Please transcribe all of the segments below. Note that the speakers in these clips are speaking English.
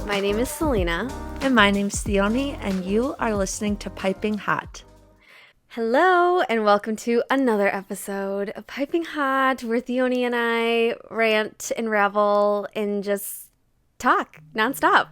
My name is Selena. And my name's Theoni, and you are listening to Piping Hot. Hello, and welcome to another episode of Piping Hot, where Theoni and I rant and ravel and just talk nonstop.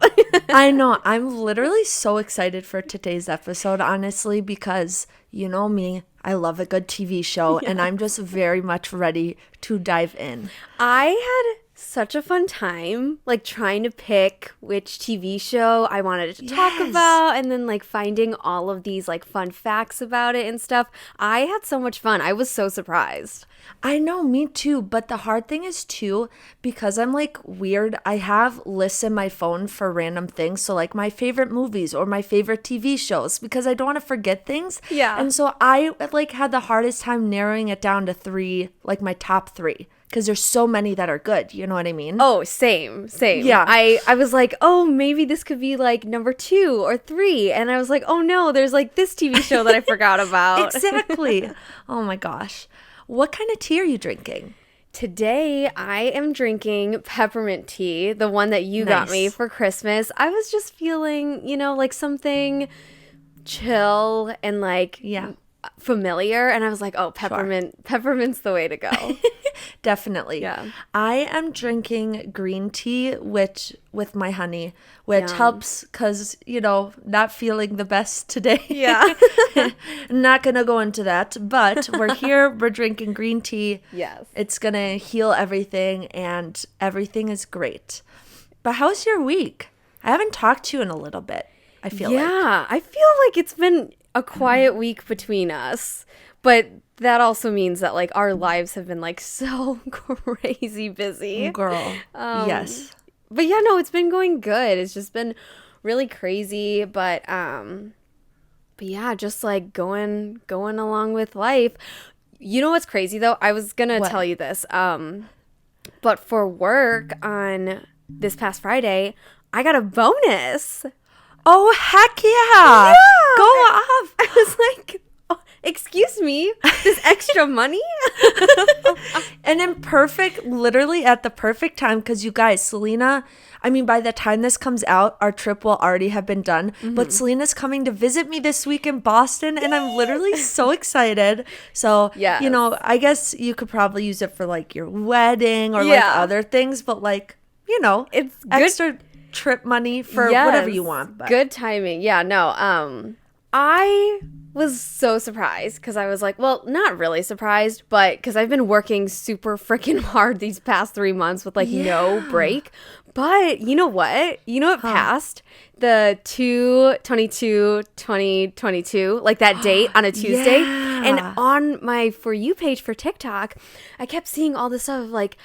I know. I'm literally so excited for today's episode, honestly, because you know me. I love a good TV show, and I'm just very much ready to dive in. I had such a fun time, like trying to pick which TV show I wanted to talk about, and then like finding all of these like fun facts about it and stuff. I had so much fun. I was so surprised. I know, me too. But the hard thing is too, because I'm like weird, I have lists in my phone for random things. So like my favorite movies or my favorite TV shows, because I don't want to forget things. Yeah. And so I like had the hardest time narrowing it down to three, like my top three. Because there's so many that are good. You know what I mean? Oh, same. Yeah. I was like, oh, maybe this could be like number 2 or 3. And I was like, oh no, there's like this TV show that I forgot about. Exactly. Oh my gosh. What kind of tea are you drinking? Today, I am drinking peppermint tea, the one that you got me for Christmas. I was just feeling, like something chill and like familiar. And I was like, oh, peppermint's the way to go. Definitely. Yeah. I am drinking green tea, with my honey, which helps because, not feeling the best today. Yeah. Not going to go into that, but we're here. We're drinking green tea. Yes. It's going to heal everything, and everything is great. But how's your week? I haven't talked to you in a little bit, I feel like. Yeah, I feel like it's been a quiet week between us, but that also means that like our lives have been like so crazy busy. Girl, yes. But yeah, no, it's been going good. It's just been really crazy, but yeah, just like going along with life. You know what's crazy though? I was gonna tell you this. But for work on this past Friday, I got a bonus. Oh, heck yeah. Go off. I was like, oh, excuse me, this extra money? And in literally at the perfect time, because you guys, Selena, I mean, by the time this comes out, our trip will already have been done. Mm-hmm. But Selena's coming to visit me this week in Boston, and I'm literally so excited. So, I guess you could probably use it for like your wedding or like other things, but like, it's extra good trip money for whatever you want. But. Good timing. Yeah, no. I was so surprised because I was like, well, not really surprised, but because I've been working super freaking hard these past 3 months with like no break. But you know what? It passed the 2/22/2022, like that date on a Tuesday. And on my For You page for TikTok, I kept seeing all this stuff of like,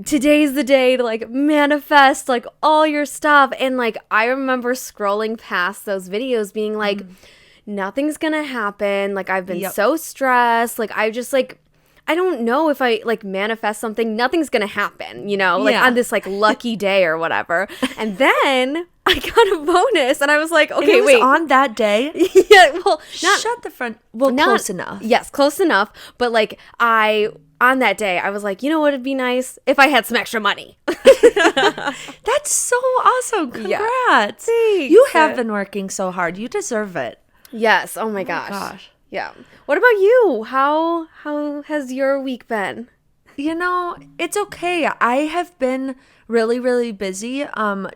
today's the day to like manifest like all your stuff. And like, I remember scrolling past those videos being like, nothing's gonna happen. Like, I've been so stressed. Like, I just like, I don't know if I like manifest something, nothing's gonna happen, like on this like lucky day or whatever. And then I got a bonus and I was like, okay, wait. On that day? Yeah, well, close enough. Yes, close enough. But like on that day, I was like, you know what would be nice? If I had some extra money. That's so awesome. Congrats. Yeah. You have been working so hard. You deserve it. Yes. Oh my gosh. Yeah. What about you? How has your week been? It's okay. I have been really, really busy.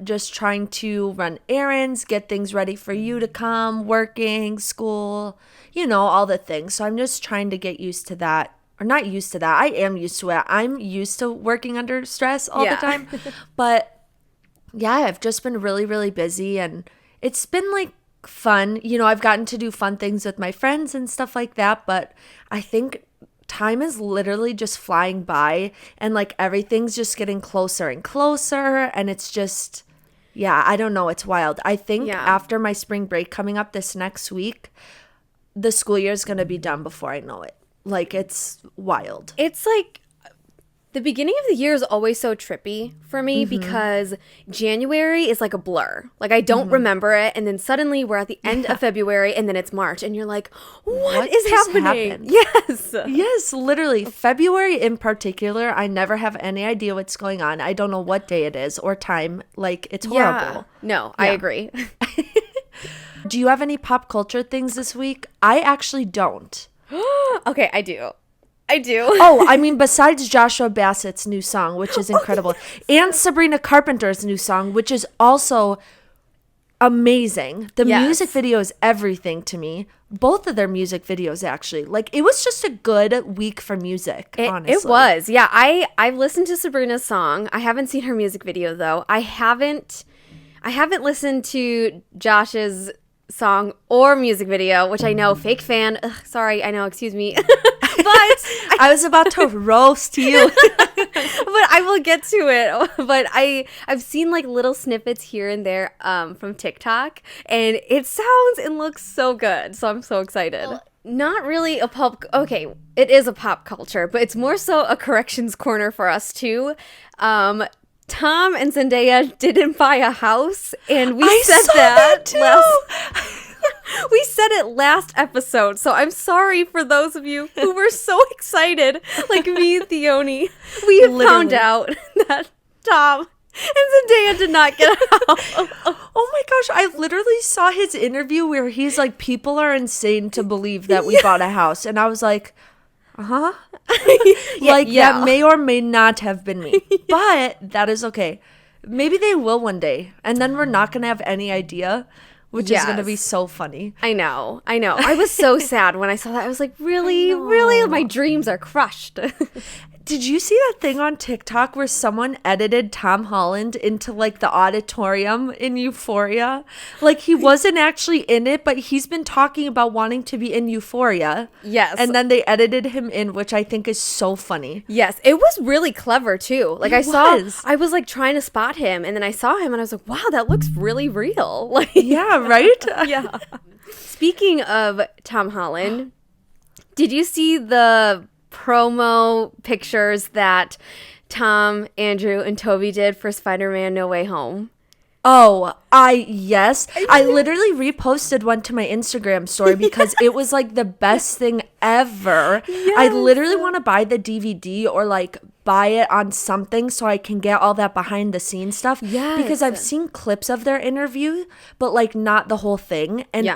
Just trying to run errands, get things ready for you to come, working, school, all the things. So I'm just trying to get used to that. Or not used to that. I am used to it. I'm used to working under stress all the time. But yeah, I've just been really, really busy, and it's been like fun. I've gotten to do fun things with my friends and stuff like that, but I think time is literally just flying by, and like everything's just getting closer and closer, and it's just, I don't know, it's wild. I think after my spring break coming up this next week, the school year is going to be done before I know it. Like, it's wild. It's like The beginning of the year is always so trippy for me because January is like a blur. Like, I don't remember it. And then suddenly we're at the end of February and then it's March. And you're like, what is happening? Yes. Yes, literally. February in particular, I never have any idea what's going on. I don't know what day it is or time. Like, it's horrible. Yeah. No, I agree. Do you have any pop culture things this week? I actually don't. Okay, I do. Oh, I mean, besides Joshua Bassett's new song, which is incredible, and Sabrina Carpenter's new song, which is also amazing. The music video is everything to me. Both of their music videos, actually. Like, it was just a good week for music, honestly. It was. Yeah, I've listened to Sabrina's song. I haven't seen her music video, though. I haven't listened to Josh's song or music video, which I know, fake fan. Ugh, sorry, I know, excuse me. But I was about to roast you. But I will get to it. But I've seen like little snippets here and there from TikTok, and it sounds and looks so good. So I'm so excited. Not really a pop. Okay, it is a pop culture, but it's more so a corrections corner for us too. Tom and Zendaya didn't buy a house, and we said that last. We said it last episode, so I'm sorry for those of you who were so excited, like me and Theoni. We found out that Tom and Zendaya did not get a house. Oh my gosh, I literally saw his interview where he's like, people are insane to believe that we bought a house. And I was like, that may or may not have been me. But that is okay. Maybe they will one day. And then we're not going to have any idea. Which is going to be so funny. I know. I was so sad when I saw that. I was like, really? My dreams are crushed. Did you see that thing on TikTok where someone edited Tom Holland into like the auditorium in Euphoria? Like, he wasn't actually in it, but he's been talking about wanting to be in Euphoria. Yes. And then they edited him in, which I think is so funny. Yes. It was really clever too. Like, I was like trying to spot him, and then I saw him and I was like, wow, that looks really real. Like, yeah, right? Yeah. Speaking of Tom Holland, did you see the promo pictures that Tom, Andrew, and Toby did for Spider-Man No Way Home? Oh, yes. I literally reposted one to my Instagram story because it was like the best thing ever. Yes. I literally want to buy the DVD or like buy it on something so I can get all that behind the scenes stuff. Yes. Because I've seen clips of their interview, but like not the whole thing. And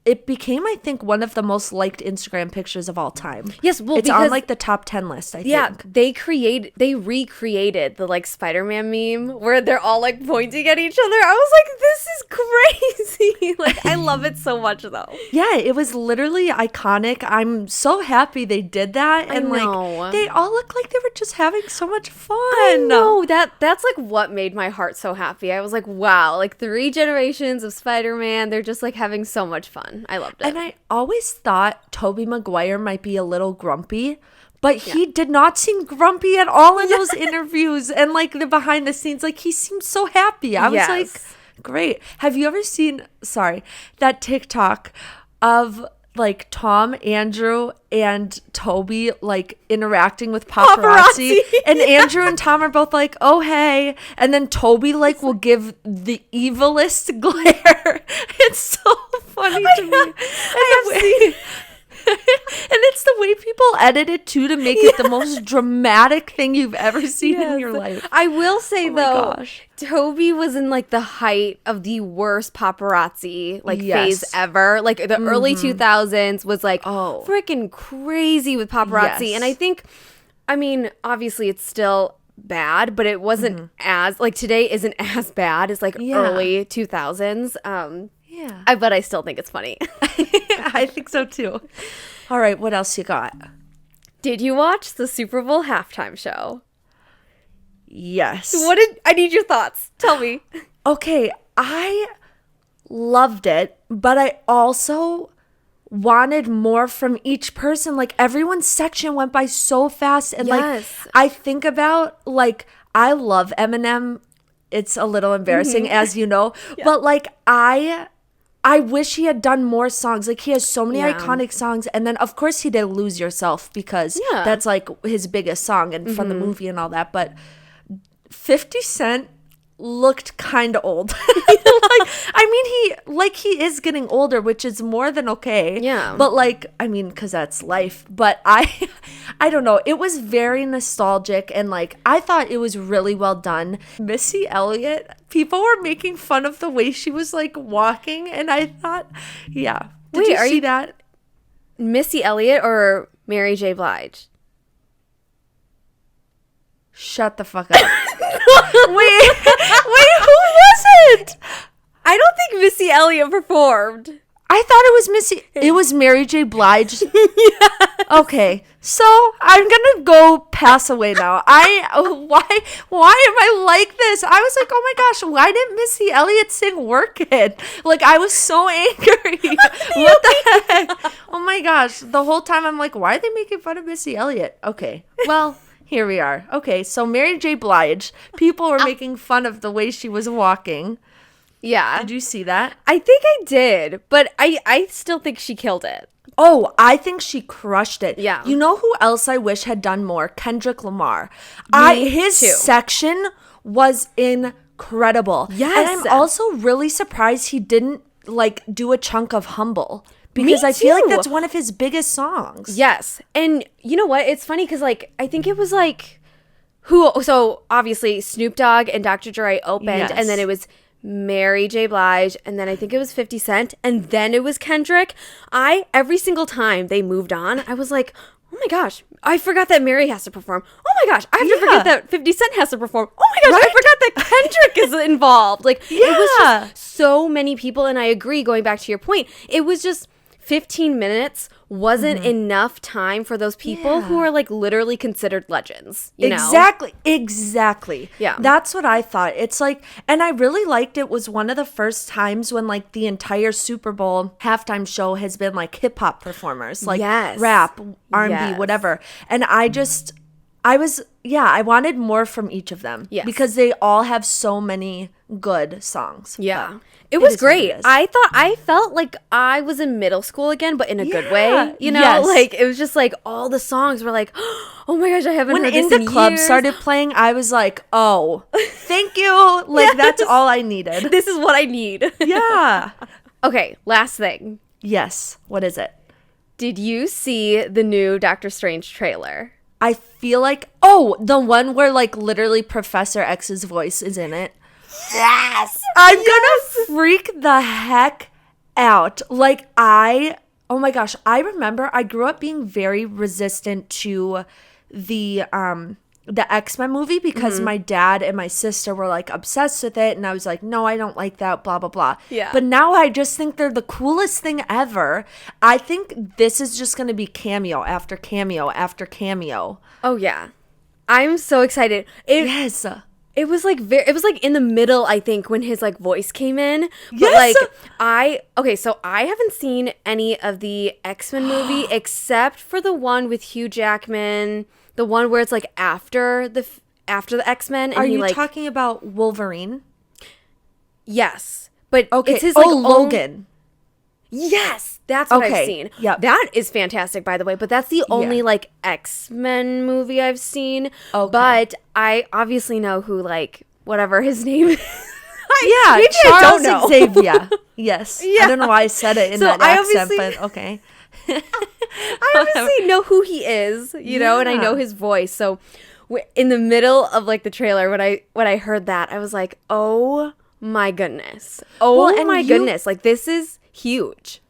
it became, I think, one of the most liked Instagram pictures of all time. Yes, well, it's on like the top 10 list, I think. Yeah, they recreated the like Spider-Man meme where they're all like pointing at each other. I was like, this is crazy. Like, I love it so much though. Yeah, it was literally iconic. I'm so happy they did that. And like, they all look like they were just having so much fun. I know. That's like what made my heart so happy. I was like, wow, like 3 generations of Spider-Man, they're just like having so much fun. I loved it. And I always thought Tobey Maguire might be a little grumpy, but he did not seem grumpy at all in those interviews and like the behind the scenes. Like, he seemed so happy. I was like, great. Have you ever seen, that TikTok of like Tom, Andrew, and Toby like interacting with paparazzi. And Andrew and Tom are both like, oh hey, and then Toby like will give the evilest glare. It's so funny to me. I have seen. And it's the way people edit it too to make it the most dramatic thing you've ever seen in your life. I will say though, Toby was in like the height of the worst paparazzi phase ever. Like the early 2000s was like freaking crazy with paparazzi. And I think, I mean, obviously it's still bad, but it wasn't as like today isn't as bad as like early 2000s. But I still think it's funny. I think so too. All right, what else you got? Did you watch the Super Bowl halftime show? Yes. I need your thoughts. Tell me. Okay, I loved it, but I also wanted more from each person. Like, everyone's section went by so fast, and like I think about like I love Eminem. It's a little embarrassing, as you know, but like I I wish he had done more songs. Like, he has so many Yeah. iconic songs. And then, of course, he did Lose Yourself because Yeah. that's, like, his biggest song and from the movie and all that. But 50 Cent looked kind of old. Like, I mean, he is getting older, which is more than okay. Yeah. But, like, I mean, because that's life. But I don't know. It was very nostalgic. And, like, I thought it was really well done. Missy Elliott, people were making fun of the way she was, like, walking. And I thought, yeah. Did Wait, you are see you- that? Missy Elliott or Mary J. Blige? Shut the fuck up. wait, who was it? I don't think Missy Elliott performed. I thought it was Missy. It was Mary J. Blige. Okay, so I'm gonna go pass away now. Why am I like this? I was like, oh my gosh, why didn't Missy Elliott sing "Work It"? Like, I was so angry. What the heck? Oh my gosh, the whole time I'm like, why are they making fun of Missy Elliott? Okay, well. Here we are. Okay, so Mary J. Blige, people were making fun of the way she was walking. Yeah. Did you see that? I think I did, but I still think she killed it. Oh, I think she crushed it. Yeah. You know who else I wish had done more? Kendrick Lamar. His too. section was incredible. Yes. And I'm also really surprised he didn't, like, do a chunk of Humble. Because Me I feel like too. that's one of his biggest songs. Yes. And you know what? It's funny because, like, I think it was, like, so obviously Snoop Dogg and Dr. Dre opened, Yes. and then it was Mary J. Blige, and then I think it was 50 Cent, and then it was Kendrick. Every single time they moved on, I was like, oh my gosh, I forgot that Mary has to perform. Oh my gosh, I have to forget that 50 Cent has to perform. Oh my gosh, Right? I forgot that Kendrick is involved. Like, it was Yeah. just so many people, and I agree, going back to your point, it was just 15 minutes wasn't enough time for those people who are, like, literally considered legends, you know? Exactly. Yeah. That's what I thought. It's like, and I really liked it was one of the first times when, like, the entire Super Bowl halftime show has been, like, hip hop performers, like Yes. rap, R&B, Yes. whatever. And I wanted more from each of them. Yes. Because they all have so many good songs. Yeah. But It was is what it great. is. I felt like I was in middle school again, but in a good way. Yeah. You know, Yes. like, it was just like all the songs were like, oh my gosh, I haven't When heard In this the in Club years. started playing, I was like, oh, thank you. Like, that's Yes. all I needed. This is what I need. Yeah. Okay, last thing. Yes. What is it? Did you see the new Doctor Strange trailer? I feel like, oh, the one where, like, literally Professor X's voice is in it. Yes. I'm gonna freak the heck out. Like, oh my gosh, I remember I grew up being very resistant to the X-Men movie because my dad and my sister were, like, obsessed with it, and I was like, no, I don't like that, blah blah blah. Yeah. But now I just think they're the coolest thing ever. I think this is just gonna be cameo after cameo after cameo. Oh yeah. I'm so excited. Yes. It was like it was like in the middle, I think, when his, like, voice came in. But Yes! like so I haven't seen any of the X-Men movie except for the one with Hugh Jackman, the one where it's like after the X-Men, and Are he, you like, talking about Wolverine? yes, but Okay. it's his, like, Logan. Yes, that's what I've Okay, seen. yep. That is fantastic, by the way. But that's the only, Yeah. like, X-Men movie I've seen. Okay. But I obviously know who, like, whatever his name is. Yeah, Maybe I Charles don't know. Xavier. Yes. Yeah. I don't know why I said it in So that I accent, obviously- but okay. I obviously know who he is, you know, and I know Yeah. his voice. So in the middle of, like, the trailer, when I heard that, I was like, oh my goodness. Oh Well, and my you- goodness. Like, this is huge.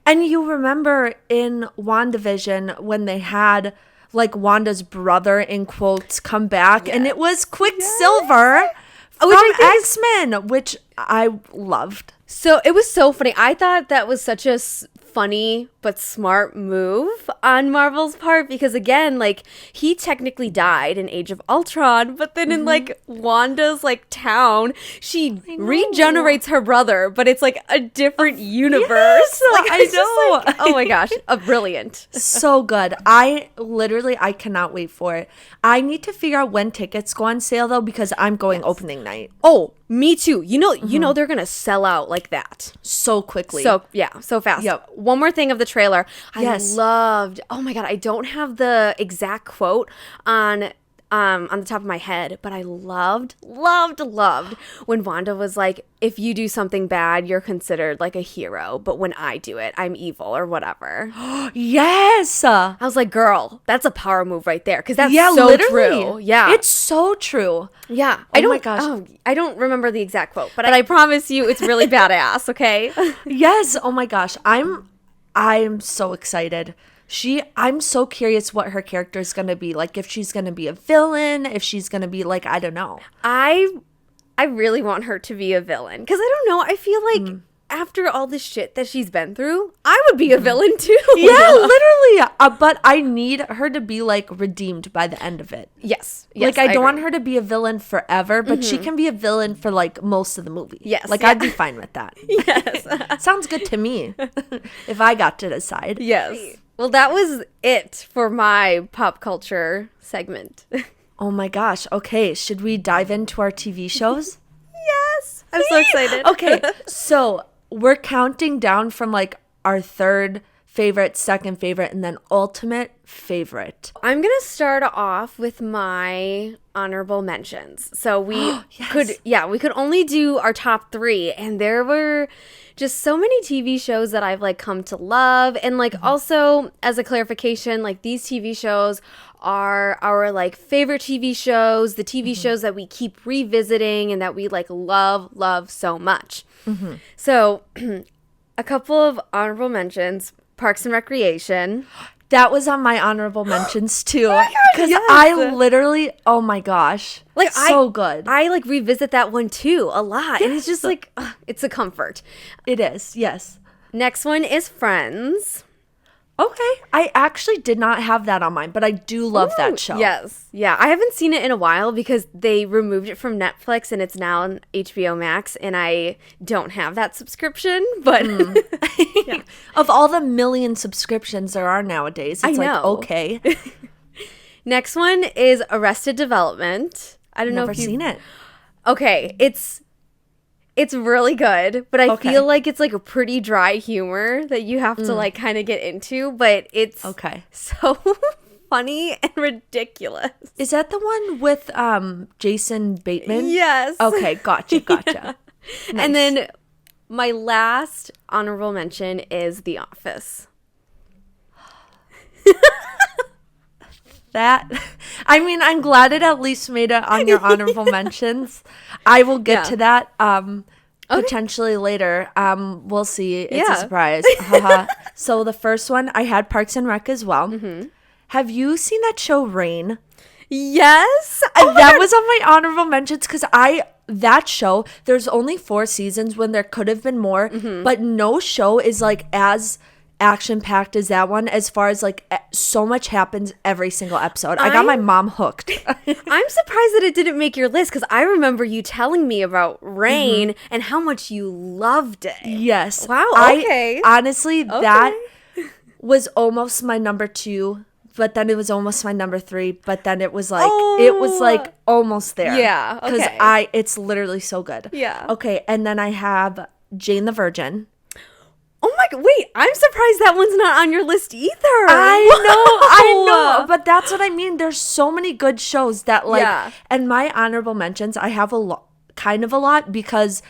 And you remember in WandaVision when they had, like, Wanda's brother, in quotes, come back, and it was Quicksilver from Which I think is- X-Men, which I loved. So it was so funny. I thought that was such a funny but smart move on Marvel's part because, again, like, he technically died in Age of Ultron, but then in, like, Wanda's, like, town, she regenerates her brother, but it's, like, a different universe. Like, I it's just know. like, oh my gosh, brilliant. So good. I cannot wait for it. I need to figure out when tickets go on sale, though, because I'm going opening night. Oh, Me too. You know they're gonna sell out like that so quickly. So yeah, so fast. Yep. One more thing of the trailer. Yes. I loved. Oh my god, I don't have the exact quote on the top of my head, but I loved when Wanda was like, if you do something bad, you're considered like a hero, but when I do it, I'm evil or whatever. Yes. I was like, girl, that's a power move right there, because that's so literally. true. Yeah, it's so true. Yeah. Oh my gosh. I don't remember the exact quote, but I promise you it's really badass, okay? Yes. Oh my gosh. I'm so excited. I'm so curious what her character is going to be. Like, if she's going to be a villain, if she's going to be like, I don't know. I really want her to be a villain, because I don't know. I feel like after all the shit that she's been through, I would be a villain too. Yeah, literally. But I need her to be like redeemed by the end of it. Yes. Like, I don't want her to be a villain forever, but she can be a villain for like most of the movie. Yes. Like, I'd be fine with that. Yes. Sounds good to me if I got to decide. Yes. Well, that was it for my pop culture segment. Oh my gosh. Okay. Should we dive into our TV shows? Yes. I'm so excited. Okay. So we're counting down from like our third favorite, second favorite, and then ultimate favorite. I'm going to start off with my honorable mentions. So we could only do our top 3, and there were just so many TV shows that I've like come to love. And like also as a clarification, like these TV shows are our like favorite TV shows, the TV shows that we keep revisiting and that we like love so much. So a couple of honorable mentions: Parks and Recreation. That was on my honorable mentions too. Because yes. I literally, oh my gosh, Like, so good. I like revisit that one too a lot. And it's just like, it's a comfort. It is, yes. Next one is Friends. Okay. I actually did not have that on mine, but I do love that show. Yes. Yeah. I haven't seen it in a while because they removed it from Netflix and it's now on HBO Max, and I don't have that subscription. But Of all the million subscriptions there are nowadays, it's like, okay. Next one is Arrested Development. I don't know if you've seen it. Okay. It's really good, but I feel like it's like a pretty dry humor that you have to like kind of get into, but it's so funny and ridiculous. Is that the one with Jason Bateman? Yes. Okay, gotcha. Nice. And then my last honorable mention is The Office. I mean, I'm glad it at least made it on your honorable mentions. I will get to that potentially later. We'll see. It's a surprise. So the first one, I had Parks and Rec as well. Have you seen that show Rain? Yes. That was on my honorable mentions because that show, there's only 4 seasons when there could have been more, but no show is like as action-packed as that one, as far as like so much happens every single episode. I got my mom hooked. I'm surprised that it didn't make your list, because I remember you telling me about Rain and how much you loved it. Yes. Wow. Okay. Honestly, that was almost my number 2, but then it was almost my number 3, but then it was like almost there. Yeah. Okay. Because it's literally so good. Yeah. Okay, and then I have Jane the Virgin. Oh my god, wait, I'm surprised that one's not on your list either. I know, but that's what I mean. There's so many good shows that and my honorable mentions, I have a lot because,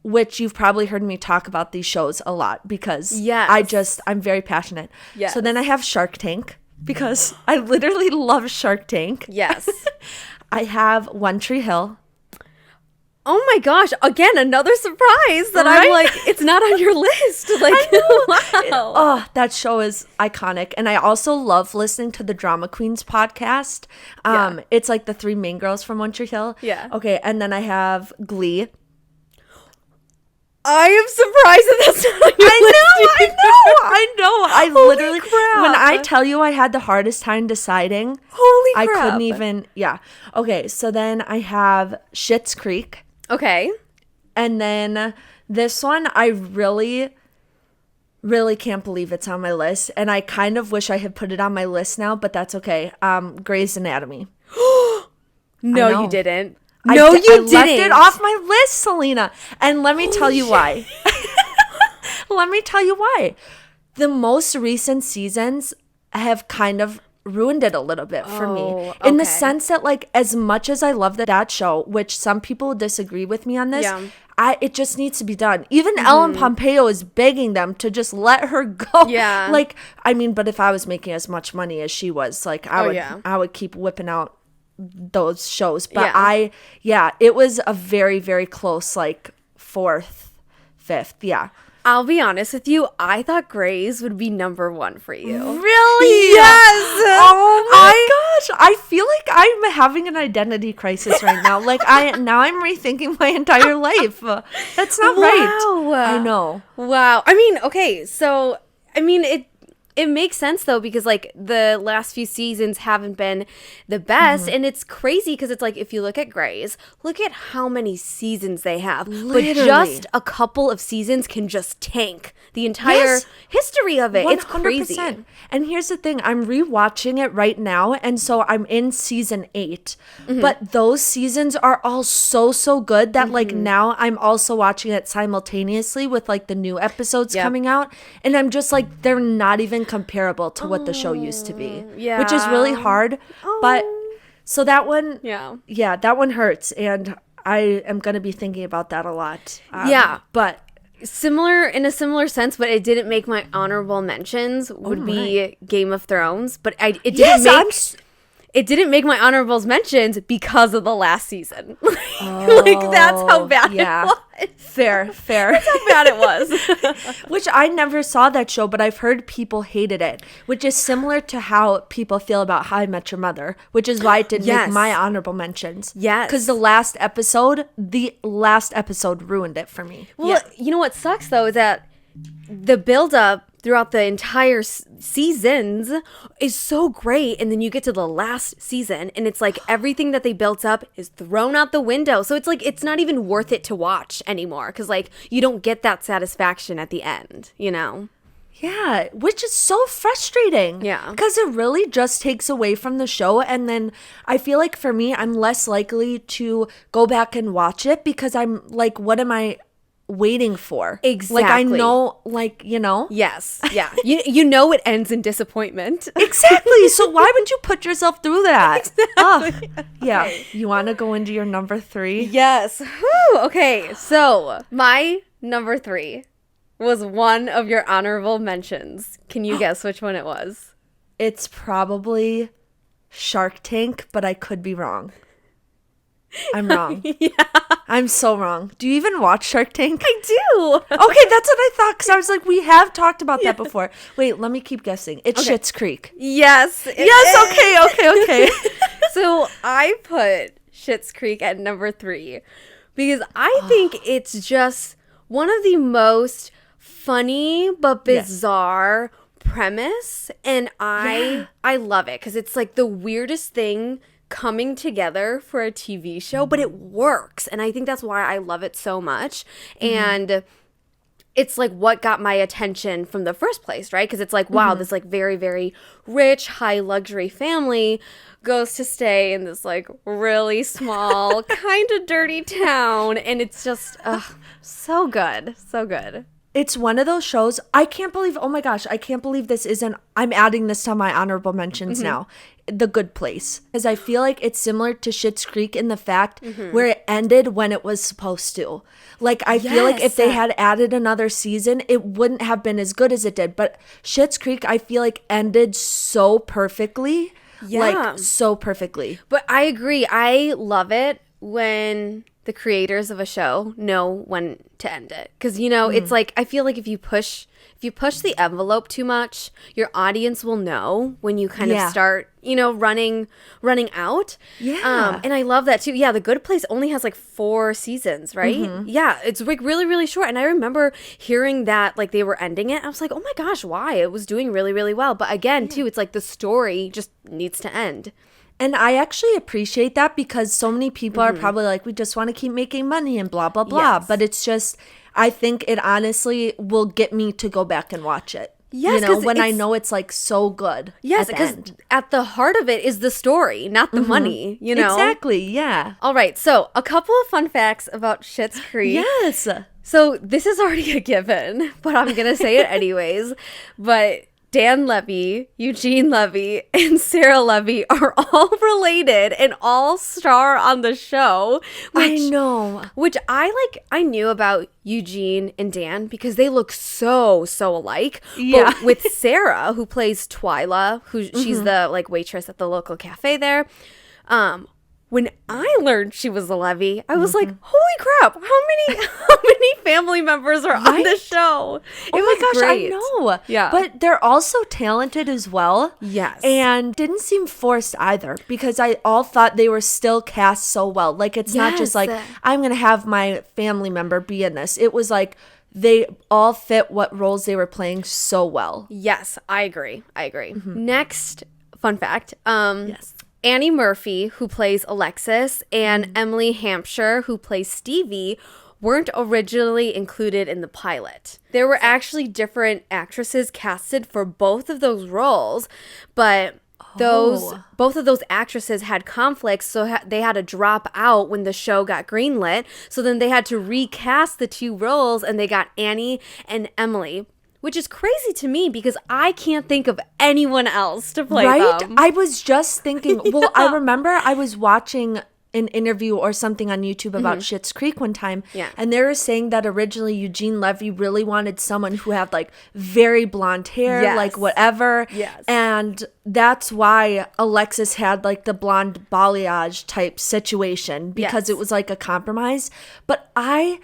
which you've probably heard me talk about these shows a lot because I'm very passionate. Yes. So then I have Shark Tank because I literally love Shark Tank. Yes. I have One Tree Hill. Oh my gosh, again, another surprise that I'm like, it's not on your list. Like, wow. That show is iconic. And I also love listening to the Drama Queens podcast. It's like the 3 main girls from One Tree Hill. Yeah. Okay, and then I have Glee. I am surprised that that's not on your list. I know. I Holy literally, crap. when I tell you I had the hardest time deciding, holy crap. I couldn't even, Okay, so then I have Schitt's Creek. Okay. And then this one, I really, really can't believe it's on my list. And I kind of wish I had put it on my list now, but that's okay. Grey's Anatomy. No, you didn't. No, you didn't. I left it off my list, Selena. And let me tell you why. Let me tell you why. The most recent seasons have kind of ruined it a little bit for me. In the sense that, like, as much as I love that show, which some people disagree with me on this, it just needs to be done. Even Ellen Pompeo is begging them to just let her go. Yeah. Like, I mean, but if I was making as much money as she was, like, I would keep whipping out those shows. But it was a very, very close, like, 4th, 5th. Yeah. I'll be honest with you. I thought Grey's would be number 1 for you. Really? Yes. Oh my gosh. I feel like I'm having an identity crisis right now. Like I'm rethinking my entire life. That's not right. I know. Wow. I mean, okay. So, I mean, it makes sense though, because like the last few seasons haven't been the best, and it's crazy because it's like, if you look at Grey's, look at how many seasons they have. Literally. But just a couple of seasons can just tank the entire history of it. 100%. It's crazy. And here's the thing, I'm rewatching it right now, and so I'm in season 8. But those seasons are all so good that like now I'm also watching it simultaneously with like the new episodes coming out, and I'm just like, they're not even comparable to what the show used to be. Which is really hard. But so that one that one hurts, and I am going to be thinking about that a lot. But in a similar sense, but it didn't make my honorable mentions would be Game of Thrones, but it didn't make my honorables mentions because of the last season. Like, that's how bad it was. Fair. That's how bad it was. Which I never saw that show, but I've heard people hated it, which is similar to how people feel about How I Met Your Mother, which is why it did make my honorable mentions. Yes. Because the last episode ruined it for me. Well, you know what sucks, though, is that the build-up throughout the entire seasons is so great, and then you get to the last season and it's like everything that they built up is thrown out the window, so it's like it's not even worth it to watch anymore, because like you don't get that satisfaction at the end, you know? Yeah, which is so frustrating. Yeah. Because it really just takes away from the show. And then I feel like for me, I'm less likely to go back and watch it because I'm like, what am I waiting for? Exactly. Like, I know, like, you know? Yes. Yeah. you know it ends in disappointment. Exactly. So why would you put yourself through that? Exactly. Yeah. You want to go into your number 3? Yes. Whew. Okay. So my number 3 was one of your honorable mentions. Can you guess which one it was? It's probably Shark Tank, but I could be wrong. I'm wrong. Yeah. I'm so wrong. Do you even watch Shark Tank? I do. Okay, that's what I thought, because I was like, we have talked about that before. Wait, let me keep guessing. It's Schitt's Creek. Yes. Okay. So I put Schitt's Creek at number 3 because I think it's just one of the most funny but bizarre premise, and I love it because it's like the weirdest thing coming together for a TV show, but it works, and I think that's why I love it so much. And it's like what got my attention from the first place, right? Because it's like, wow, this like very, very rich, high luxury family goes to stay in this like really small, kind of dirty town, and it's just so good. It's one of those shows, I can't believe, oh my gosh, I can't believe this isn't, I'm adding this to my honorable mentions now, The Good Place. Because I feel like it's similar to Schitt's Creek in the fact where it ended when it was supposed to. Like, I feel like if they had added another season, it wouldn't have been as good as it did. But Schitt's Creek, I feel like, ended so perfectly. Like, so perfectly. But I agree. I love it when the creators of a show know when to end it, because you know it's like, I feel like if you push the envelope too much, your audience will know when you kind of start, you know, running out. And I love that too. The Good Place only has like 4 seasons, right? It's like really, really short, and I remember hearing that like they were ending it. I was like, oh my gosh, why? It was doing really, really well, but again too, it's like the story just needs to end. And I actually appreciate that, because so many people are probably like, we just want to keep making money and blah, blah, blah. But it's just, I think it honestly will get me to go back and watch it. Yes, when I know it's like so good. Yes, because at the heart of it is the story, not the money, Exactly, yeah. All right, so a couple of fun facts about Schitt's Creek. Yes. So this is already a given, but I'm going to say it anyways. But Dan Levy, Eugene Levy, and Sarah Levy are all related and all star on the show. I know. Which I knew about Eugene and Dan because they look so alike. Yeah. But with Sarah, who plays Twyla, she's the like waitress at the local cafe there. When I learned she was a Levy, I was like, "Holy crap! How many family members are on the show?" Oh my gosh, great. I know. Yeah, but they're also talented as well. Yes, and didn't seem forced either because I all thought they were still cast so well. Like it's not just like I'm gonna have my family member be in this. It was like they all fit what roles they were playing so well. Yes, I agree. Next fun fact. Yes. Annie Murphy, who plays Alexis, and Emily Hampshire, who plays Stevie, weren't originally included in the pilot. There were actually different actresses casted for both of those roles, but both of those actresses had conflicts, so they had to drop out when the show got greenlit. So then they had to recast the two roles, and they got Annie and Emily. Which is crazy to me because I can't think of anyone else to play them. I was just thinking, well, I remember I was watching an interview or something on YouTube about Schitt's Creek one time. Yeah. And they were saying that originally Eugene Levy really wanted someone who had like very blonde hair, like whatever. Yes. And that's why Alexis had like the blonde balayage type situation because it was like a compromise. But I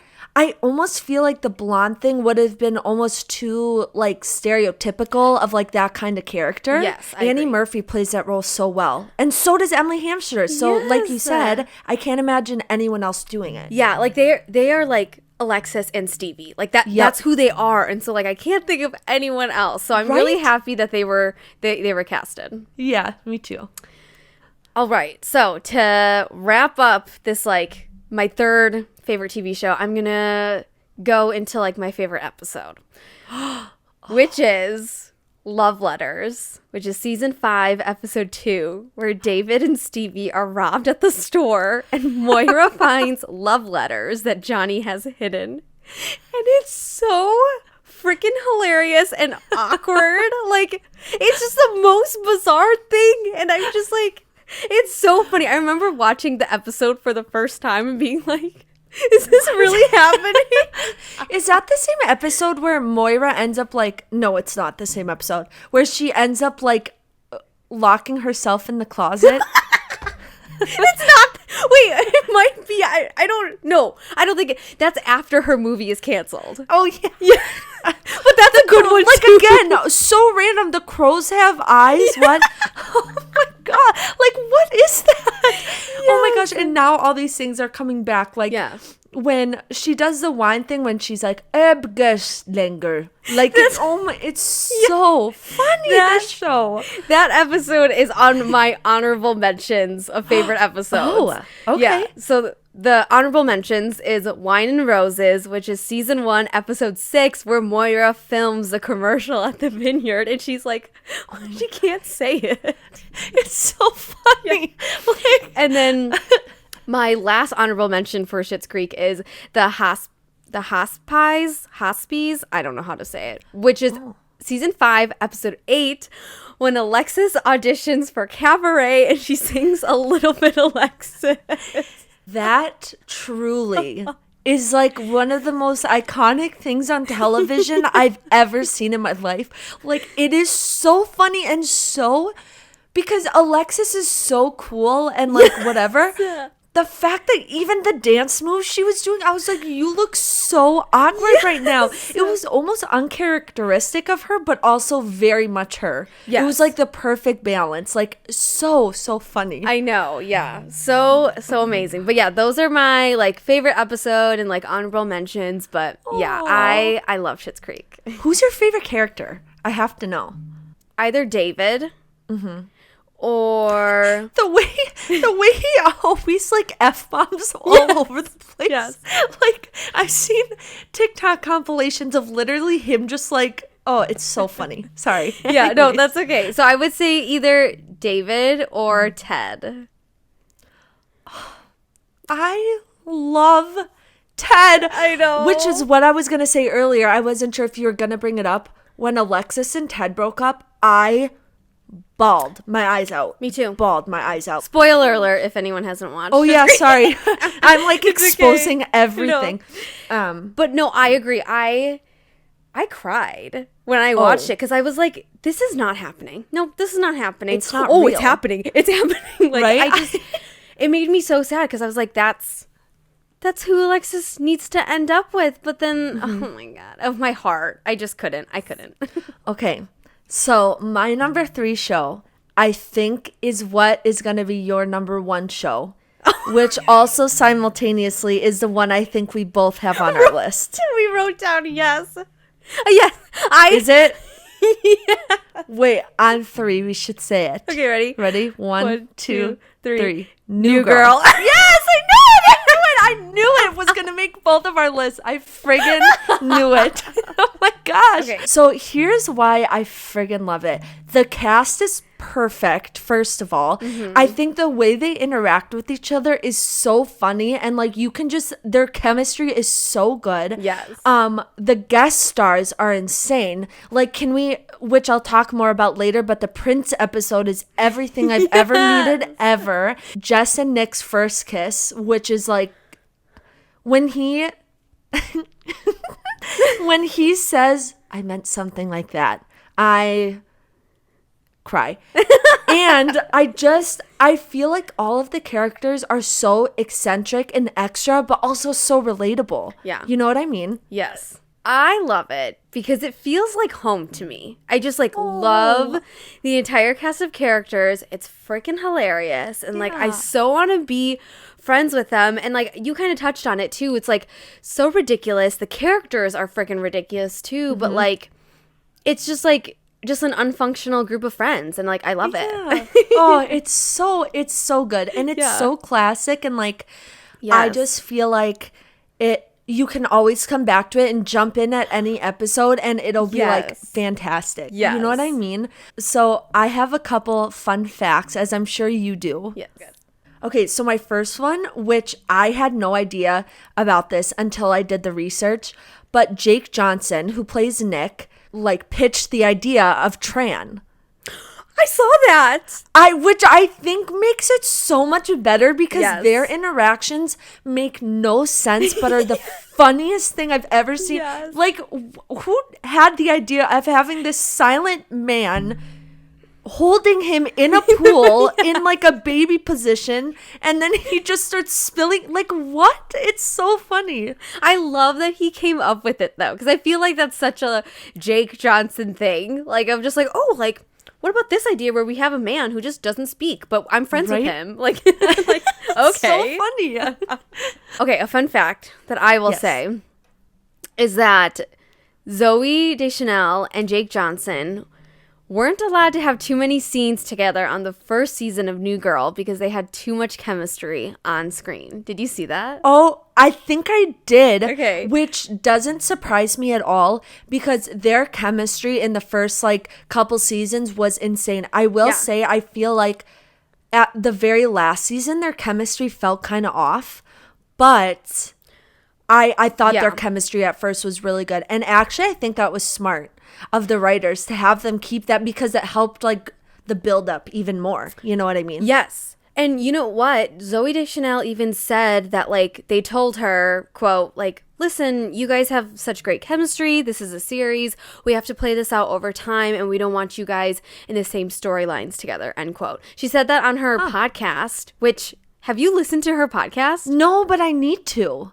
almost feel like the blonde thing would have been almost too like stereotypical of like that kind of character. Yes, I Annie agree. Murphy plays that role so well. And so does Emily Hampshire. So like you said, I can't imagine anyone else doing it. Yeah, like they are like Alexis and Stevie. Like that's who they are. And so like I can't think of anyone else. So I'm really happy that they were casted. Yeah, me too. All right. So to wrap up this like my third favorite TV show, I'm gonna go into like my favorite episode, which is Love Letters, which is season 5, episode 2, where David and Stevie are robbed at the store and Moira finds love letters that Johnny has hidden. And it's so freaking hilarious and awkward. Like, it's just the most bizarre thing. And I'm just like, it's so funny. I remember watching the episode for the first time and being like, is this really happening? Is that the same episode where Moira ends up like, no, it's not the same episode, where she ends up like locking herself in the closet? It's not. Wait, it might be. I don't know. I don't think that's after her movie is canceled. Oh, yeah. Yeah. But that's a good one, like, too. Again, so random. The crows have eyes. Yeah. What? Oh, my God. Like, what is that? Yes. Oh, my gosh. And now all these things are coming back. Like, when she does the wine thing, when she's like, Erbgerslänger. Like, it's so funny, this show. That episode is on my honorable mentions of favorite episodes. Oh, okay. Yeah, so the honorable mentions is Wine and Roses, which is season 1, episode 6, where Moira films a commercial at the vineyard, and she's like, she can't say it. It's so funny. Yeah. Like, and then my last honorable mention for Schitt's Creek is the Hospies, I don't know how to say it, which is season 5, episode 8, when Alexis auditions for Cabaret and she sings A Little Bit Alexis. That truly is like one of the most iconic things on television I've ever seen in my life. Like, it is so funny and so, because Alexis is so cool and like whatever. The fact that even the dance moves she was doing, I was like, you look so awkward right now. It was almost uncharacteristic of her, but also very much her. Yes. It was like the perfect balance. Like, so funny. I know, yeah. So amazing. But yeah, those are my like favorite episode and like honorable mentions. But yeah, I love Schitt's Creek. Who's your favorite character? I have to know. Either David. Or the way he always like F-bombs all over the place. Yes. Like, I've seen TikTok compilations of literally him just like Oh, it's so funny. Sorry. Yeah, no, that's okay. So I would say either David or Ted. I love Ted. I know. Which is what I was going to say earlier. I wasn't sure if you were going to bring it up. When Alexis and Ted broke up, I bawled my eyes out. Me too. Bawled my eyes out. Spoiler alert if anyone hasn't watched. Oh, yeah, sorry. I'm like exposing okay. everything. No. But no, I agree. I cried when I watched it because I was like, this is not happening. No, this is not happening. It's not real. it's happening. It's happening. Like, right? It made me so sad because I was like, that's who Alexis needs to end up with. But then, oh my God, of my heart, I just couldn't. I couldn't. Okay. So my number 3 show, I think, is what is going to be your number 1 show, which also simultaneously is the one I think we both have on our list. We wrote down yes. Yes. Is it? Yeah. Wait, on 3, we should say it. Okay, ready? Ready? 1, 2, 3. New Girl. Yes, I knew it. I knew it was going to make both of our lists. I friggin' knew it. Oh my gosh. Okay. So here's why I friggin' love it. The cast is perfect, first of all. I think the way they interact with each other is so funny, and like you can just, their chemistry is so good. Yes. The guest stars are insane. Like, which I'll talk more about later, but the Prince episode is everything I've ever needed ever. Jess and Nick's first kiss, which is like when he says, I meant something like that, I cry. And I feel like all of the characters are so eccentric and extra, but also so relatable. Yeah. You know what I mean? Yes. I love it because it feels like home to me. I just like love the entire cast of characters. It's freaking hilarious. And like, I so want to be friends with them. And like, you kind of touched on it too. It's like so ridiculous. The characters are freaking ridiculous too. But like, it's just like, just an unfunctional group of friends. And like, I love it. Oh, it's so good. And it's so classic. And like, I just feel like you can always come back to it and jump in at any episode and it'll be like fantastic. Yes. You know what I mean? So I have a couple fun facts, as I'm sure you do. Yes. Okay, so my first one, which I had no idea about this until I did the research, but Jake Johnson, who plays Nick, like pitched the idea of Tran. I saw that. Which I think makes it so much better because their interactions make no sense but are the funniest thing I've ever seen. Yes. Like, who had the idea of having this silent man holding him in a pool in like a baby position and then he just starts spilling? Like, what? It's so funny. I love that he came up with it though, because I feel like that's such a Jake Johnson thing. Like, I'm just like, oh, like, what about this idea where we have a man who just doesn't speak, but I'm friends with him? Like, okay. So funny. Okay, a fun fact that I will say is that Zooey Deschanel and Jake Johnson weren't allowed to have too many scenes together on the first season of New Girl because they had too much chemistry on screen. Did you see that? Oh, I think I did. Okay. Which doesn't surprise me at all because their chemistry in the first like couple seasons was insane. I will say I feel like at the very last season their chemistry felt kind of off, but I thought their chemistry at first was really good. And actually I think that was smart of the writers to have them keep that because it helped like the build up even more. You know what I mean? Yes. And you know what? Zooey Deschanel even said that like they told her, quote, like, listen, you guys have such great chemistry. This is a series. We have to play this out over time and we don't want you guys in the same storylines together, end quote. She said that on her podcast, which, have you listened to her podcast? No, but I need to.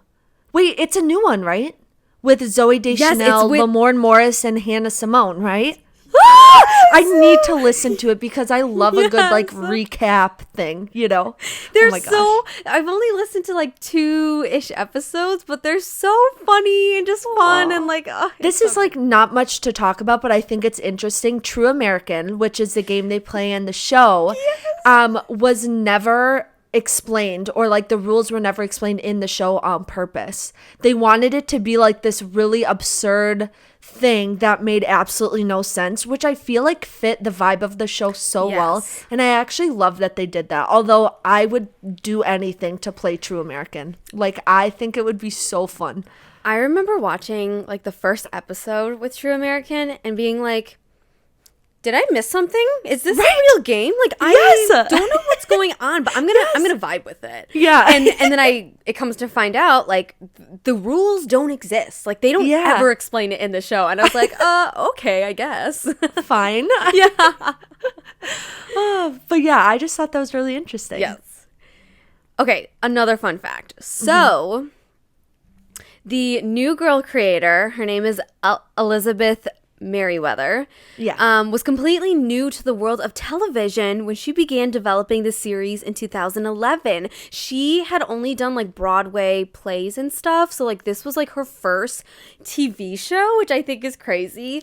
Wait, it's a new one, right? With Zooey Deschanel, Lamorne Morris, and Hannah Simone, right? I need to listen to it because I love a good like recap thing, you know? They're I've only listened to like 2-ish episodes, but they're so funny and just fun and like, this is like not much to talk about, but I think it's interesting. True American, which is the game they play in the show, was never explained, or like the rules were never explained in the show on purpose. They wanted it to be like this really absurd thing that made absolutely no sense, which I feel like fit the vibe of the show so well. And I actually love that they did that. Although I would do anything to play True American. Like, I think it would be so fun. I remember watching like the first episode with True American and being like, did I miss something? Is this a real game? Like, I don't know what's going on, but I'm gonna vibe with it. Yeah. And then it comes to find out, like, the rules don't exist. Like, they don't ever explain it in the show. And I was like, okay, I guess. Fine. Yeah. But yeah, I just thought that was really interesting. Yes. Okay, another fun fact. So, the New Girl creator, her name is Elizabeth Merriweather, was completely new to the world of television when she began developing the series in 2011. She had only done like Broadway plays and stuff, so like this was like her first TV show, which I think is crazy.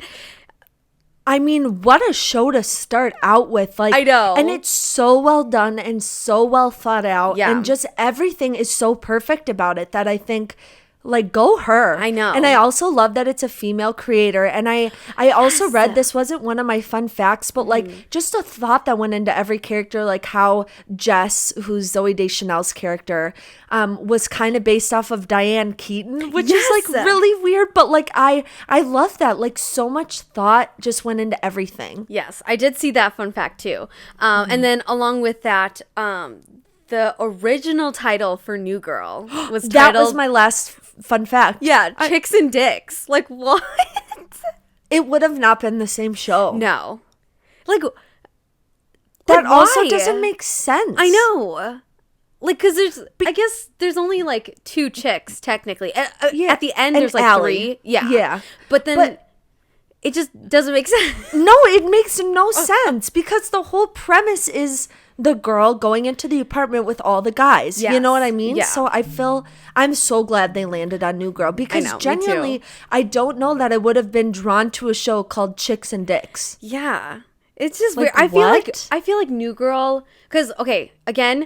I mean, what a show to start out with. Like, I know. And it's so well done and so well thought out. Yeah. And just everything is so perfect about it that I think, like, go her. I know. And I also love that it's a female creator. And I also read, this wasn't one of my fun facts, but like just a thought that went into every character, like how Jess, who's Zooey Deschanel's character, was kind of based off of Diane Keaton, which is like really weird. But like, I love that. Like, so much thought just went into everything. Yes, I did see that fun fact too. And then along with that, the original title for New Girl was titled... That was my last fun fact. Yeah, Chicks and Dicks. Like, what? It would have not been the same show. No. Like that also why? doesn't make sense. I know. Like, because I guess there's only like 2 chicks, technically. At the end, there's like Allie. 3. Yeah. Yeah. But then it just doesn't make sense. No, it makes no sense because the whole premise is the girl going into the apartment with all the guys. Yes. You know what I mean? Yeah. So I'm so glad they landed on New Girl because genuinely, I don't know that I would have been drawn to a show called Chicks and Dicks. Yeah. It's just like, weird. I feel like New Girl, because, okay, again,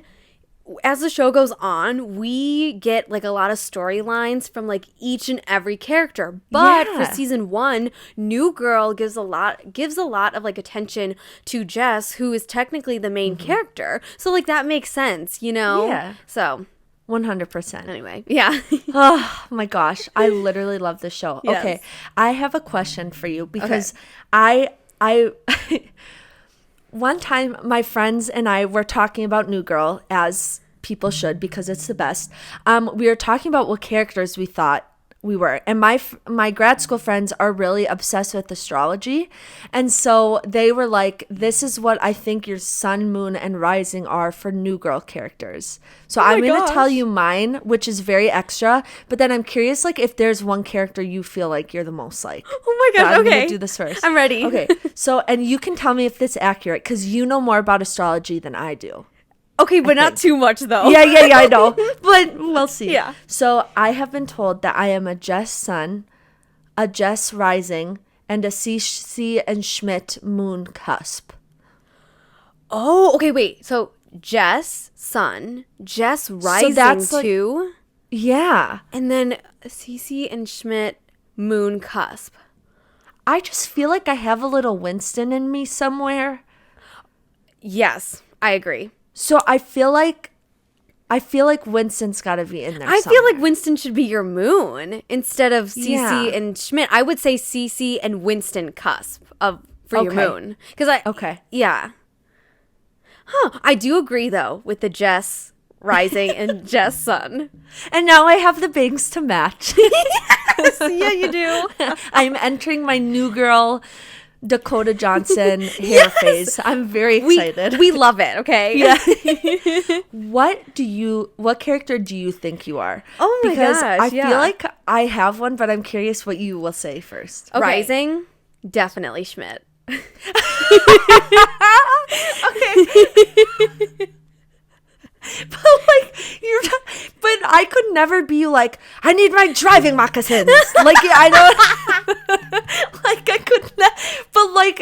as the show goes on, we get like a lot of storylines from like each and every character. But for season 1, New Girl gives a lot of like attention to Jess, who is technically the main character. So like that makes sense, you know? Yeah. So 100%. Anyway, yeah. Oh my gosh, I literally love this show. Yes. Okay, I have a question for you because I one time my friends and I were talking about New Girl, as people should because it's the best. We were talking about what characters we thought we were, and my grad school friends are really obsessed with astrology, and so they were like, this is what I think your sun, moon, and rising are for New Girl characters. So I'm gonna tell you mine, which is very extra, but then I'm curious, like, if there's one character you feel like you're the most like. Oh my gosh. I'm gonna do this first. I'm ready. Okay, so, and you can tell me if this is accurate because you know more about astrology than I do. Okay, but not too much, though. Yeah, I know. But we'll see. Yeah. So I have been told that I am a Jess sun, a Jess rising, and a C and Schmidt moon cusp. Oh, okay, wait. So Jess sun, Jess rising so that's too? Like, yeah. And then Cece and Schmidt moon cusp. I just feel like I have a little Winston in me somewhere. Yes, I agree. So I feel like Winston's got to be in there. I feel like Winston should be your moon instead of Cece and Schmidt. I would say Cece and Winston cusp for your moon. Yeah. Huh. I do agree though with the Jess rising and Jess sun. And now I have the bangs to match. Yes, yeah, you do. I'm entering my New Girl Dakota Johnson hair phase. I'm very excited. We love it, okay? Yeah. What character do you think you are? Oh my gosh, I feel like I have one, but I'm curious what you will say first. Okay. Rising, definitely Schmidt. Okay. But I could never be like, I need my driving moccasins. Like, I know, like I could not, but like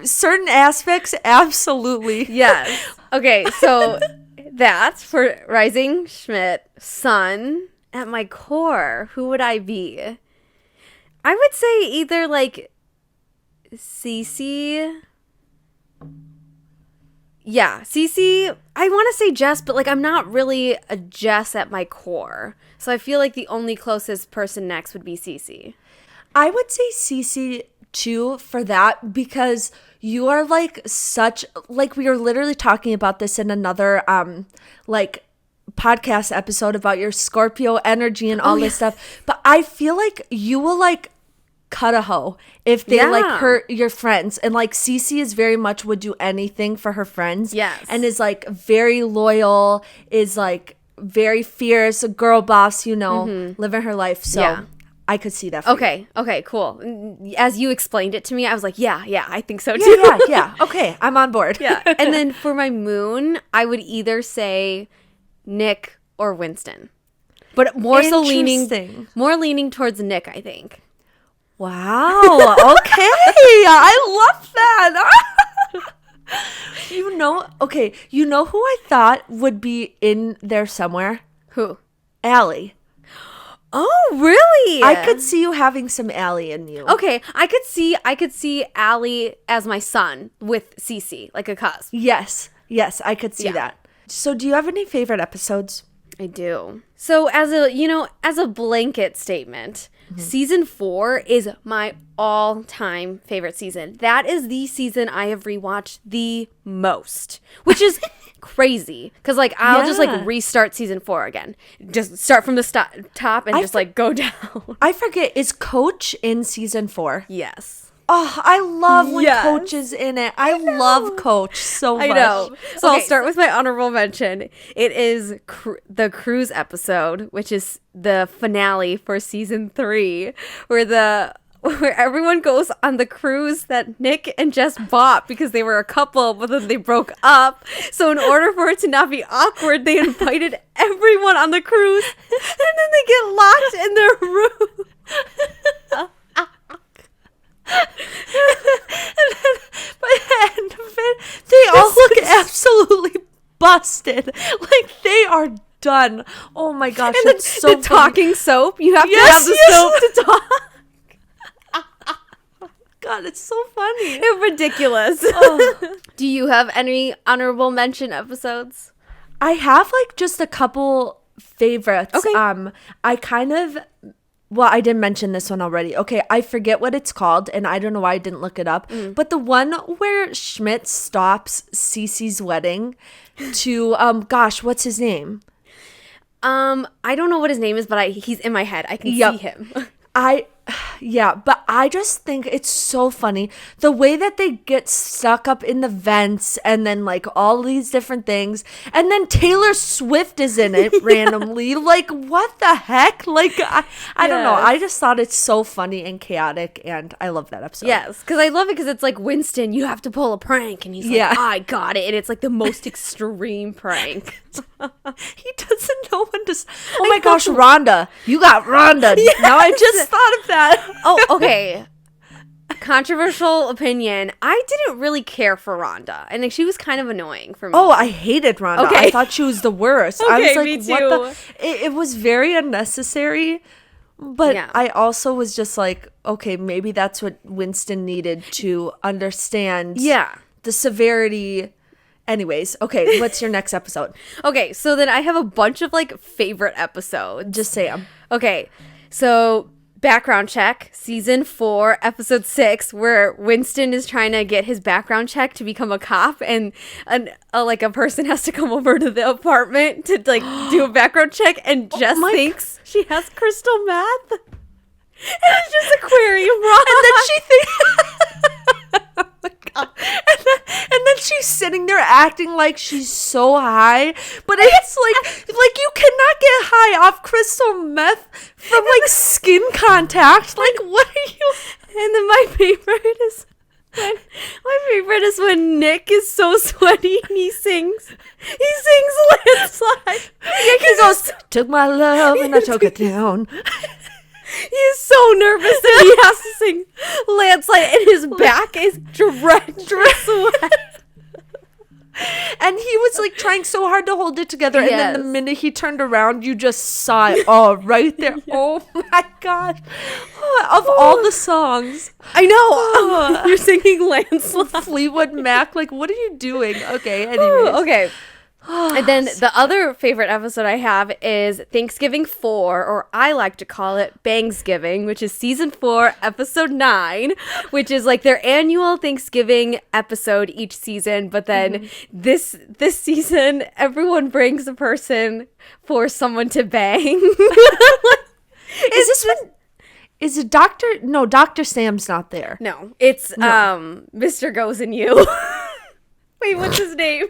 certain aspects, absolutely. Yes. Okay, so that for Rising Schmidt, Sun. At my core, who would I be? I would say either like Cece. Yeah, Cece. I want to say Jess, but like I'm not really a Jess at my core. So I feel like the only closest person next would be Cece. I would say Cece too for that, because you are like such, like we were literally talking about this in another like podcast episode about your Scorpio energy and all this stuff. But I feel like you will like cut a hoe if they like hurt your friends, and like Cece is very much would do anything for her friends. Yes. And is like very loyal, is like very fierce, a girl boss, you know, living her life. So I could see that for you. Okay, cool. As you explained it to me, I was like, yeah, I think so too. Yeah. Okay, I'm on board. Yeah. And then for my moon, I would either say Nick or Winston. But more so leaning towards Nick, I think. Wow. Okay. I love that. You know who I thought would be in there somewhere? Who? Allie. Oh, really? I could see you having some Allie in you. Okay, I could see Allie as my son with Cece, like a cusp. Yes, I could see that. So do you have any favorite episodes? I do. So as a blanket statement, season 4 is my all-time favorite season. That is the season I have rewatched the most, which is crazy, because like I'll just like restart season 4 again, just start from the top and just like go down. I forget, is Coach in season 4? Yes. Oh, I love when Coach is in it. I love Coach so much. I know. So I'll start with my honorable mention. It is the cruise episode, which is the finale for season 3, where everyone goes on the cruise that Nick and Jess bought because they were a couple, but then they broke up. So in order for it to not be awkward, they invited everyone on the cruise, and then they get locked in their room. And then by the end of it, they all look absolutely busted. Like they are done. Oh my gosh. And that's so the talking soap. You have to have the soap to talk. God, it's so funny. It's ridiculous. Do you have any honorable mention episodes? I have like just a couple favorites. Okay. I didn't mention this one already. Okay, I forget what it's called, and I don't know why I didn't look it up. But the one where Schmidt stops Cece's wedding to, what's his name? I don't know what his name is, but he's in my head. I can see him. But I just think it's so funny the way that they get stuck up in the vents and then like all these different things, and then Taylor Swift is in it randomly. Like what the heck? Like I don't know. I just thought it's so funny and chaotic, and I love that episode. Yes, because I love it because it's like, Winston, you have to pull a prank, and he's like, I got it, and it's like the most extreme prank. He doesn't know when to. Oh my gosh, Rhonda, you got Rhonda. Yes. Now I just thought of that. Oh, okay. Controversial opinion. I didn't really care for Rhonda. I think she was kind of annoying for me. Oh, I hated Rhonda. Okay. I thought she was the worst. Okay, I was like, me too. What the? It was very unnecessary. But I also was just like, okay, maybe that's what Winston needed to understand. The severity. Anyways, okay, what's your next episode? Okay, so then I have a bunch of like favorite episodes. Just say them. Okay, so background check, season 4, episode 6, where Winston is trying to get his background check to become a cop, and a person has to come over to the apartment to like do a background check, and Jess thinks she has crystal meth, and it's just aquarium rock, and then she thinks. Oh my God. And then she's sitting there acting like she's so high, but it's like you cannot get high off crystal meth from like skin contact. Like what are you? And then my favorite is when Nick is so sweaty and he sings Landslide. He goes, took my love and I took it down. He's so nervous that he has to sing Landslide, and his back is drenched with sweat. And he was like trying so hard to hold it together. And then the Yes. minute he turned around, you just saw it all right there. Oh my God. Of all the songs. I know. You're singing Landslide. Fleetwood Mac, like, what are you doing? Okay, anyways. Okay. And then the other favorite episode I have is Thanksgiving 4, or I like to call it Bangsgiving, which is season 4, episode 9, which is like their annual Thanksgiving episode each season. But then this season, everyone brings a person for someone to bang. Is this when... Is it Dr. No, Dr. Sam's not there. No, it's Mr. Goes and You. Wait, what's his name?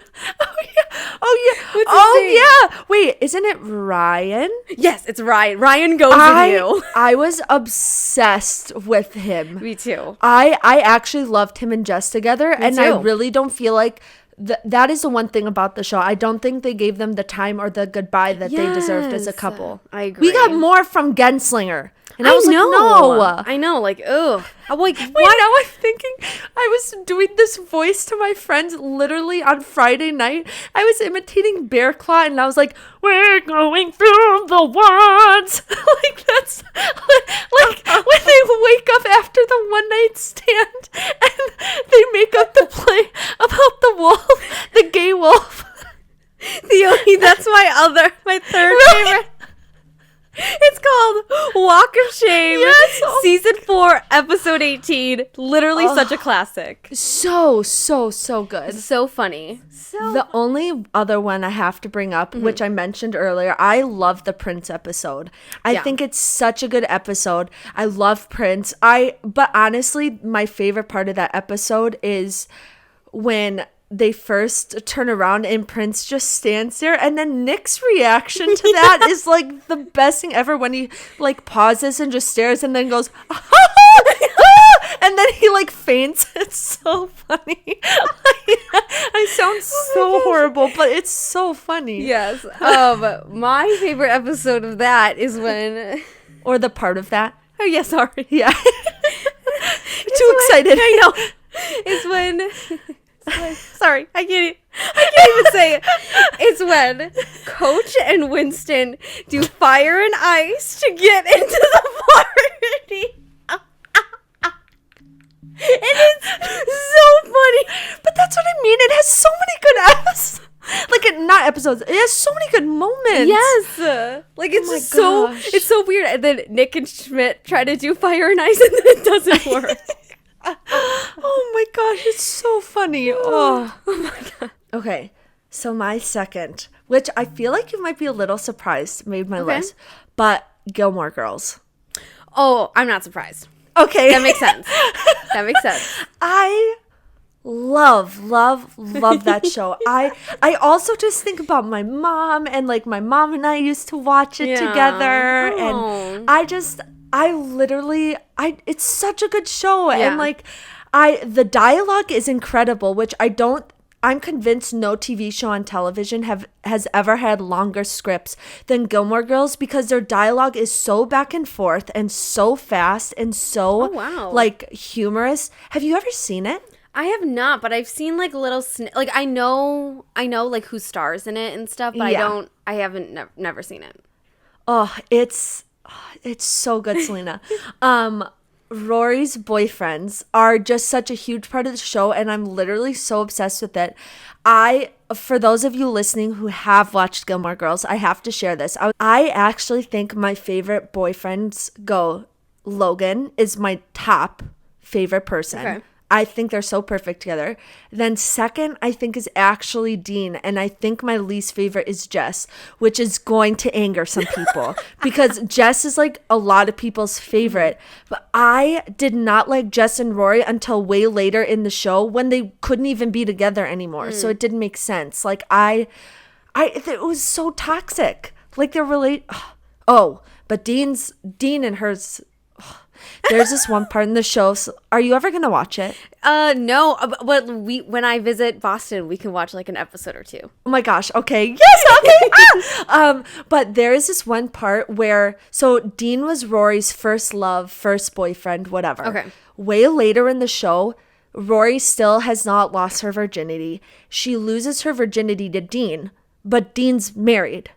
Oh yeah. Wait, isn't it Ryan? Yes, it's Ryan. Ryan Goes and You. I was obsessed with him. Me too. I actually loved him and Jess together, and too. I really don't feel like that is the one thing about the show. I don't think they gave them the time or the goodbye that they deserved as a Yes, couple. I agree. We got more from Genslinger. And I was know. like, no. I know, like, ugh. I'm like, Wait, what? now I'm thinking I was doing this voice to my friends literally on Friday night. I was imitating Bear Claw, and I was like, we're going through the woods. Like, that's like when they wake up after the one night stand and they make up the play about the wolf, the gay wolf. Theoni, that's my third favorite. It's called Walk of Shame. Yes. Season 4, episode 18. Literally such a classic. So good. So funny. The only other one I have to bring up, which I mentioned earlier, I love the Prince episode. I think it's such a good episode. I love Prince. But honestly, my favorite part of that episode is when they first turn around and Prince just stands there, and then Nick's reaction to that is like the best thing ever, when he like pauses and just stares and then goes and then he like faints. It's so funny. I sound so horrible, but it's so funny. Yes. My favorite episode of that is when... Or the part of that. Oh, yeah, sorry. Yeah. Too excited. I know. It's when... Sorry, I can't even say it. It's when Coach and Winston do fire and ice to get into the party. And it's so funny. But that's what I mean. It has so many good not episodes. It has so many good moments. Yes. Like, it's my just so... gosh. It's so weird. And then Nick and Schmidt try to do fire and ice, and then it doesn't work. Oh my gosh, it's so funny. Oh my God. Okay, so my second, which I feel like you might be a little surprised, made my list, but Gilmore Girls. Oh, I'm not surprised. Okay. That makes sense. That makes sense. I love that show. I also just think about my mom, and like my mom and I used to watch it together. Oh. And I literally it's such a good show. Yeah. And like the dialogue is incredible, which I'm convinced no TV show on television has ever had longer scripts than Gilmore Girls, because their dialogue is so back and forth and so fast and so like humorous. Have you ever seen it? I have not, but I've seen like little like I know like who stars in it and stuff, but I haven't never seen it. Oh, it's so good, Selena. Rory's boyfriends are just such a huge part of the show, and I'm literally so obsessed with it. For those of you listening who have watched Gilmore Girls, I have to share this. I actually think my favorite boyfriends Logan is my top favorite person. Okay. I think they're so perfect together. Then second, I think, is actually Dean. And I think my least favorite is Jess, which is going to anger some people because Jess is like a lot of people's favorite. But I did not like Jess and Rory until way later in the show, when they couldn't even be together anymore. So it didn't make sense. Like it was so toxic. Like they're really, but Dean and hers. There's this one part in the show. So are you ever gonna watch it? No, but when I visit Boston, we can watch like an episode or two. Oh my gosh. Okay. Yes. Okay. But there is this one part where, so Dean was Rory's first love, first boyfriend, whatever. Okay. Way later in the show, Rory still has not lost her virginity. She loses her virginity to Dean, but Dean's married.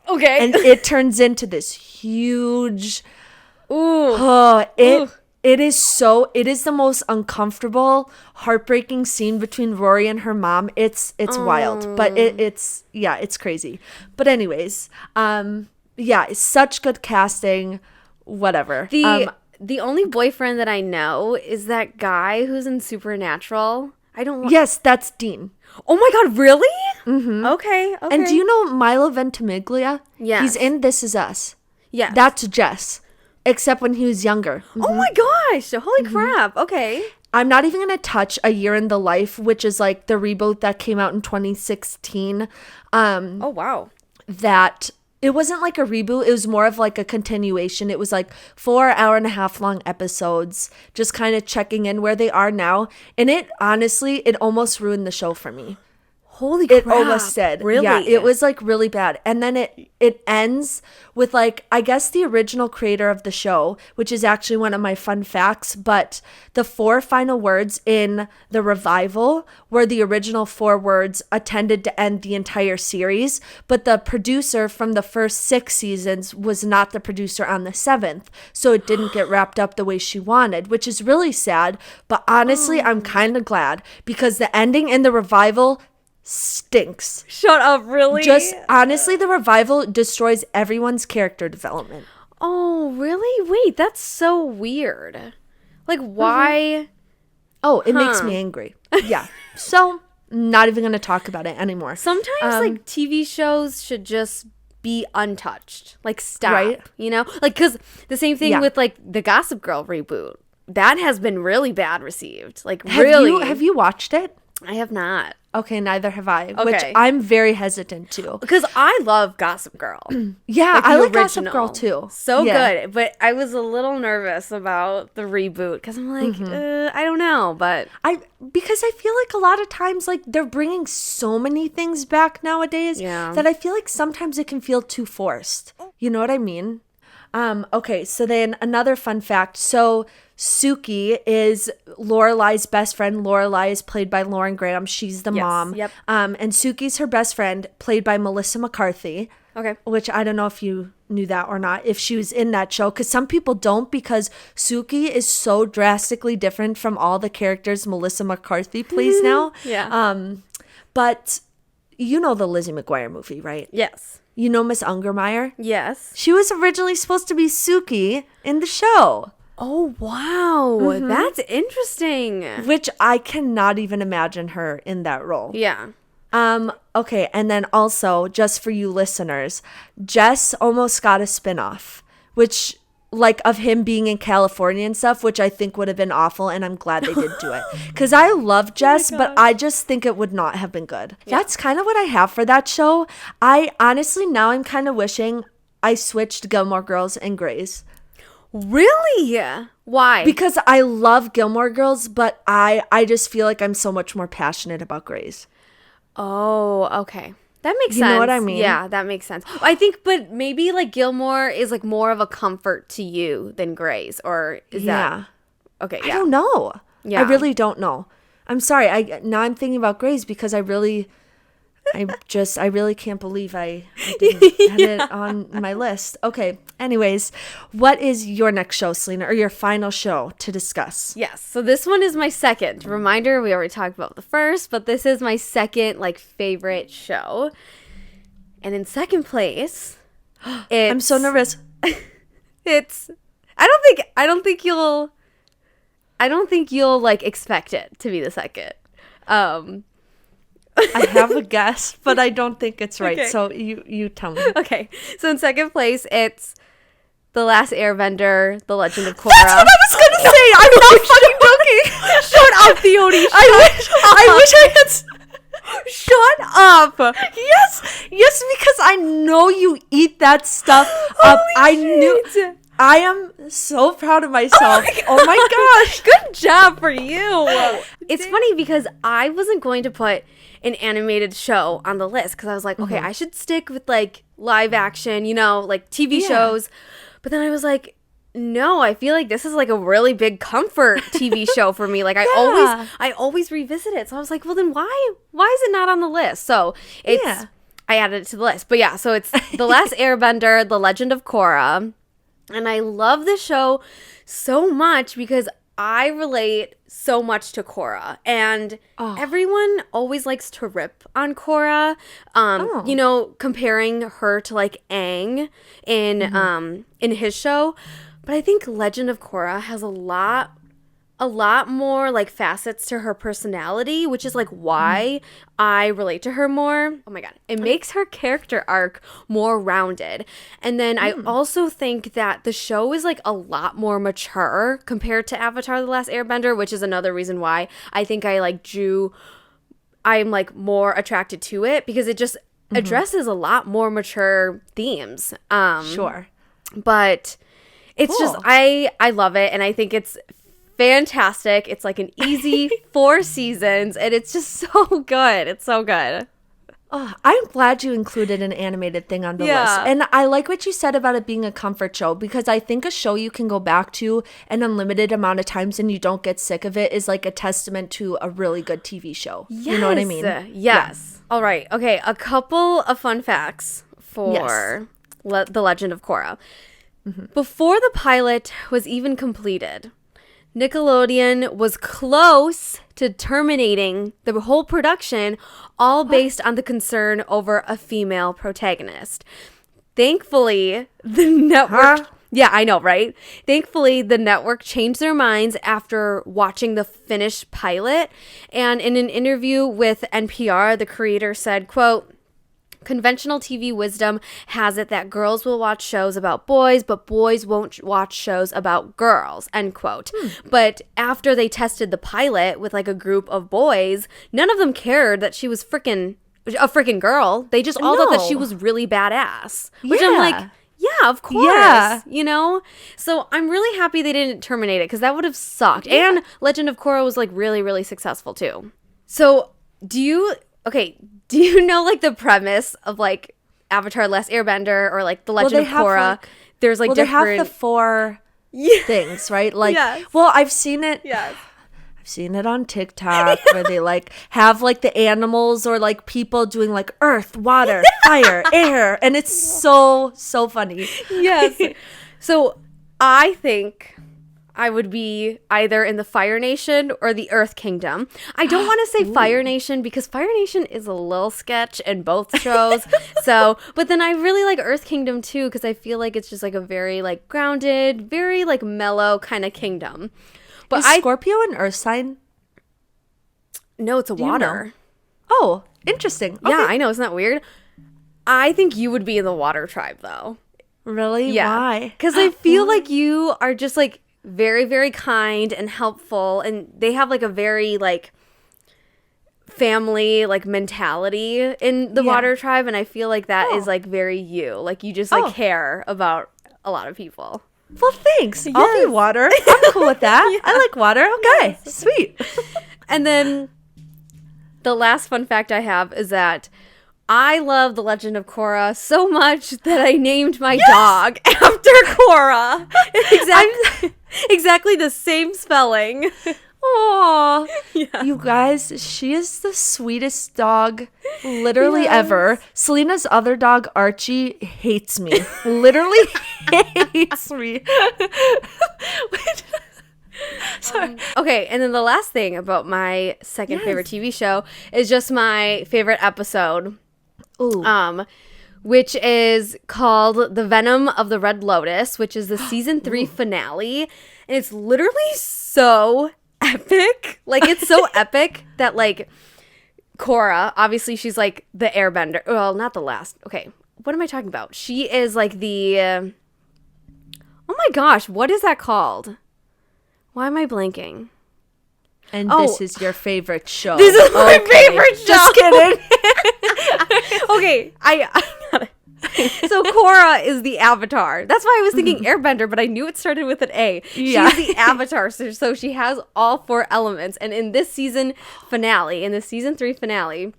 Okay. And it turns into this huge... Ooh. It is the most uncomfortable, heartbreaking scene between Rory and her mom. It's wild, but it's crazy. But anyways, it's such good casting. Whatever. The only boyfriend that I know is that guy who's in Supernatural. Yes, that's Dean. Oh my God, really? Mm-hmm. Okay. And do you know Milo Ventimiglia? Yeah. He's in This Is Us. Yeah. That's Jess. Except when he was younger. Mm-hmm. Oh my gosh. Holy crap. Okay. I'm not even going to touch A Year in the Life, which is like the reboot that came out in 2016. Oh, wow. That it wasn't like a reboot. It was more of like a continuation. It was like 4 hour-and-a-half long episodes, just kind of checking in where they are now. And it almost ruined the show for me. Holy crap. It almost did. Really? Yeah, it was like really bad. And then it ends with like, I guess the original creator of the show, which is actually one of my fun facts, but the 4 final words in the revival were the original 4 words intended to end the entire series. But the producer from the first 6 seasons was not the producer on the 7th. So it didn't get wrapped up the way she wanted, which is really sad. But honestly, I'm kind of glad because the ending in the revival stinks. Shut up, really? Just honestly, the revival destroys everyone's character development. Oh, really? Wait, that's so weird. Like, why? Oh, it makes me angry. Yeah. So, not even going to talk about it anymore. Sometimes, like, TV shows should just be untouched. Like, stop. Right? You know? Like, because the same thing with, like, the Gossip Girl reboot. That has been really bad received. Like, really. Have you watched it? I have not. Okay, neither have I, Okay. which I'm very hesitant to. Because I love Gossip Girl. Yeah, the I like original. Gossip Girl too. So good. But I was a little nervous about the reboot because I'm like, I don't know. But because I feel like a lot of times like they're bringing so many things back nowadays that I feel like sometimes it can feel too forced. You know what I mean? Okay, so then another fun fact. So Suki is Lorelai's best friend. Lorelai is played by Lauren Graham. She's the mom. Yep. And Suki's her best friend, played by Melissa McCarthy. okay. Which I don't know if you knew that or not, if she was in that show. Because some people don't, because Suki is so drastically different from all the characters Melissa McCarthy plays now. Yeah. But you know the Lizzie McGuire movie, right? Yes. You know Miss Ungermeyer? Yes. She was originally supposed to be Suki in the show. Oh, wow. That's interesting. Which I cannot even imagine her in that role. Yeah. Okay, and then also, just for you listeners, Jess almost got a spinoff, which, like, of him being in California and stuff, which I think would have been awful, and I'm glad they did do it. Because I love Jess, but I just think it would not have been good. Yeah. That's kind of what I have for that show. I honestly, now I'm kind of wishing I switched Gilmore Girls and Grey's. Really? Why? Because I love Gilmore Girls, but I just feel like I'm so much more passionate about Grey's. Oh, okay. That makes sense. You know what I mean? Yeah, that makes sense. I think, but maybe like Gilmore is like more of a comfort to you than Grey's, or is that? Okay, yeah. I don't know. Yeah. I really don't know. I'm sorry. Now I'm thinking about Grey's because I really can't believe I didn't have it on my list. Okay. Anyways, what is your next show, Selena, or your final show to discuss? Yes. So this one is my second. Reminder, we already talked about the first, but this is my second like favorite show. And in second place, I'm so nervous. It's I don't think you'll like expect it to be the second. I have a guess, but I don't think it's right. Okay. So you tell me. Okay. So in second place, it's The Last Airbender, The Legend of Korra. That's what I was going to say. I'm not fucking joking. Shut up, Theoni. I wish I had... Shut up. Yes, because I know you eat that stuff up. I am so proud of myself. Oh my gosh. Good job for you. It's funny because I wasn't going to put an animated show on the list because I was like, okay, I should stick with like live action, you know, like TV shows. But then I was like, no, I feel like this is like a really big comfort TV show for me. Like I always revisit it. So I was like, well then why is it not on the list? So it's I added it to the list. But yeah, so it's The Last Airbender, The Legend of Korra. And I love this show so much because I relate so much to Korra, and everyone always likes to rip on Korra, you know, comparing her to like Aang in his show. But I think Legend of Korra has a lot more like facets to her personality, which is like why I relate to her more. Oh my god, it makes her character arc more rounded. And then I also think that the show is like a lot more mature compared to Avatar: The Last Airbender, which is another reason why I think I'm like more attracted to it, because it just addresses a lot more mature themes. Sure. But it's just I love it, and I think it's fantastic. It's like an easy 4 seasons, and it's just so good. It's so good. Oh, I'm glad you included an animated thing on the list. And I like what you said about it being a comfort show, because I think a show you can go back to an unlimited amount of times and you don't get sick of it is like a testament to a really good TV show. Yes. You know what I mean? Yes. Yeah. All right. Okay. A couple of fun facts for The Legend of Korra. Before the pilot was even completed, Nickelodeon was close to terminating the whole production, all based on the concern over a female protagonist. Thankfully, the network... Yeah, I know, right? Thankfully, the network changed their minds after watching the finished pilot. And in an interview with NPR, the creator said, quote, "Conventional TV wisdom has it that girls will watch shows about boys, but boys won't watch shows about girls," end quote. But after they tested the pilot with like a group of boys, none of them cared that she was a freaking girl. They just all thought that she was really badass. Which I'm like, yeah, of course. Yeah. You know? So I'm really happy they didn't terminate it, because that would have sucked. Yeah. And Legend of Korra was like really, really successful too. So do you know like the premise of like Avatar: Last Airbender or like The Legend of Korra? There's like different... they have the 4 things, right? Like, well, I've seen it. Yes. I've seen it on TikTok where they like have like the animals or like people doing like earth, water, fire, air, and it's so funny. Yes. So I think I would be either in the Fire Nation or the Earth Kingdom. I don't want to say Fire Nation because Fire Nation is a little sketch in both shows. But then I really like Earth Kingdom too, because I feel like it's just like a very like grounded, very like mellow kind of kingdom. But is Scorpio an Earth sign? No, it's a water. You know? Oh, interesting. Okay. Yeah, I know. Isn't that weird? I think you would be in the water tribe though. Really? Yeah. Why? Because I feel like you are just like very, very kind and helpful, and they have like a very like family like mentality in the water tribe, and I feel like that is like very you. Like you just like care about a lot of people. Well, thanks. Yes. I'll be water. I'm cool with that. I like water. Okay, sweet. And then the last fun fact I have is that I love The Legend of Korra so much that I named my dog after Korra. Exactly the same spelling. Aw. Yeah. You guys, she is the sweetest dog literally ever. Selena's other dog, Archie, hates me. Literally hates me. Sorry. Okay, and then the last thing about my second favorite TV show is just my favorite episode. Ooh. Which is called The Venom of the Red Lotus, which is the season 3 finale. And it's literally so epic. Like, it's so epic that, like, Korra, obviously she's, like, the airbender. Well, not the last. Okay, what am I talking about? She is, like, the... oh, my gosh, what is that called? Why am I blanking? And this is your favorite show. This is my favorite show. Just kidding. Okay, I got it. So Korra is the avatar. That's why I was thinking airbender, but I knew it started with an A. Yeah. She's the avatar, so she has all 4 elements. And in this season 3 finale,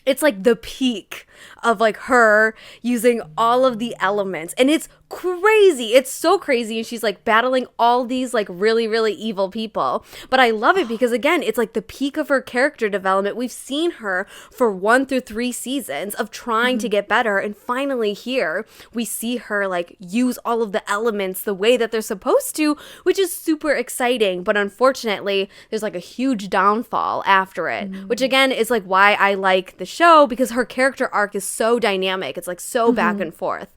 it's like the peak of like her using all of the elements, and it's crazy. It's so crazy, and she's like battling all these like really, really evil people. But I love it because again, it's like the peak of her character development. We've seen her for 1 through 3 seasons of trying to get better, and finally here we see her like use all of the elements the way that they're supposed to, which is super exciting. But unfortunately, there's like a huge downfall after it, which again is like why I like the show, because her character arc is so dynamic. It's like so back and forth.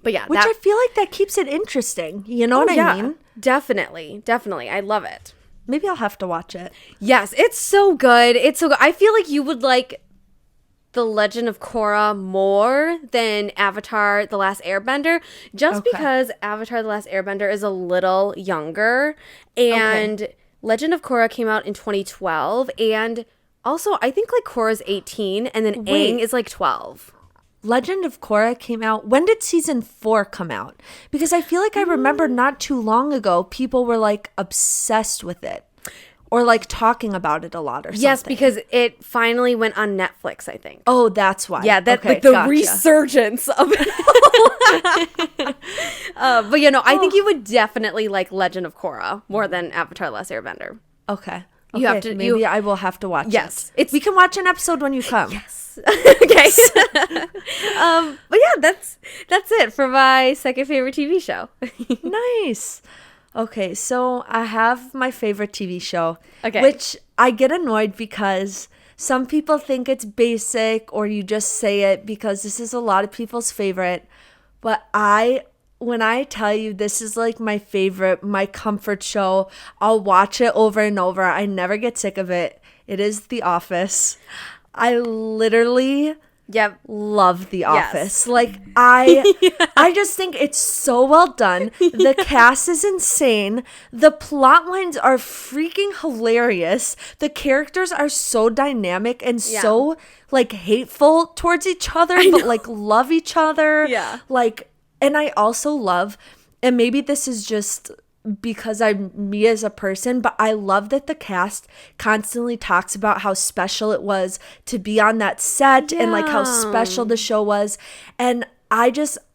But yeah, which I feel like that keeps it interesting. You know what I mean? Definitely. I love it. Maybe I'll have to watch it. Yes, it's so good. It's so good. I feel like you would like The Legend of Korra more than Avatar: The Last Airbender, just because Avatar: The Last Airbender is a little younger, and Legend of Korra came out in 2012, and also I think like Korra's 18, and then Aang is like 12. Legend of Korra came out. When did season 4 come out? Because I feel like I remember not too long ago, people were like obsessed with it or like talking about it a lot or something. Yes, because it finally went on Netflix, I think. Oh, that's why. Yeah, that like the resurgence of it. But you know, I think you would definitely like Legend of Korra more than Avatar: The Last Airbender. Okay. You have to. Maybe I will have to watch it. Yes, we can watch an episode when you come. Yes. Okay. But yeah, that's it for my second favorite TV show. Nice. Okay, so I have my favorite TV show, Okay. which I get annoyed because some people think it's basic or you just say it because this is a lot of people's favorite. But when I tell you this is like my favorite, my comfort show, I'll watch it over and over. I never get sick of it. It is The Office. I literally love The Office. Like I just think it's so well done. The cast is insane. The plot lines are freaking hilarious. The characters are so dynamic and so like hateful towards each other, but like love each other. Yeah. Like, and I also love, and maybe this is just because I'm me as a person, but I love that the cast constantly talks about how special it was to be on that set and like how special the show was. And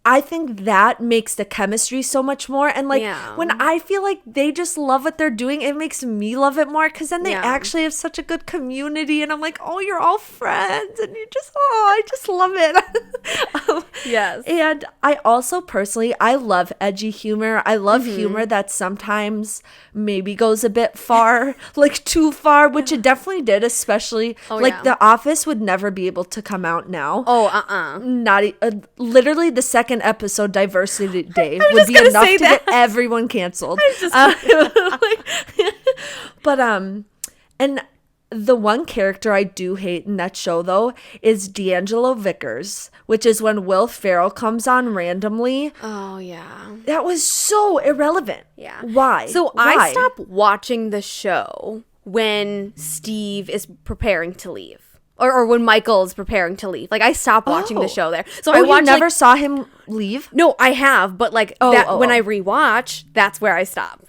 I think that makes the chemistry so much more. And like when I feel like they just love what they're doing, it makes me love it more because then they actually have such a good community. And I'm like, oh, you're all friends. And you just, I just love it. Yes. And I also personally, I love edgy humor. I love humor that sometimes maybe goes a bit far, like too far, which it definitely did, especially The Office would never be able to come out now. Not literally the second episode Diversity Day would be enough to get everyone canceled. But and the one character I do hate in that show though is D'Angelo Vickers, which is when Will Ferrell comes on randomly. Oh yeah, that was so irrelevant. Yeah. Why? So I stopped watching the show when Steve is preparing to leave. Or when Michael's preparing to leave. Like, I stopped watching the show there. So I watched, you never saw him leave? No, I have. But, like, when I rewatch, that's where I stop.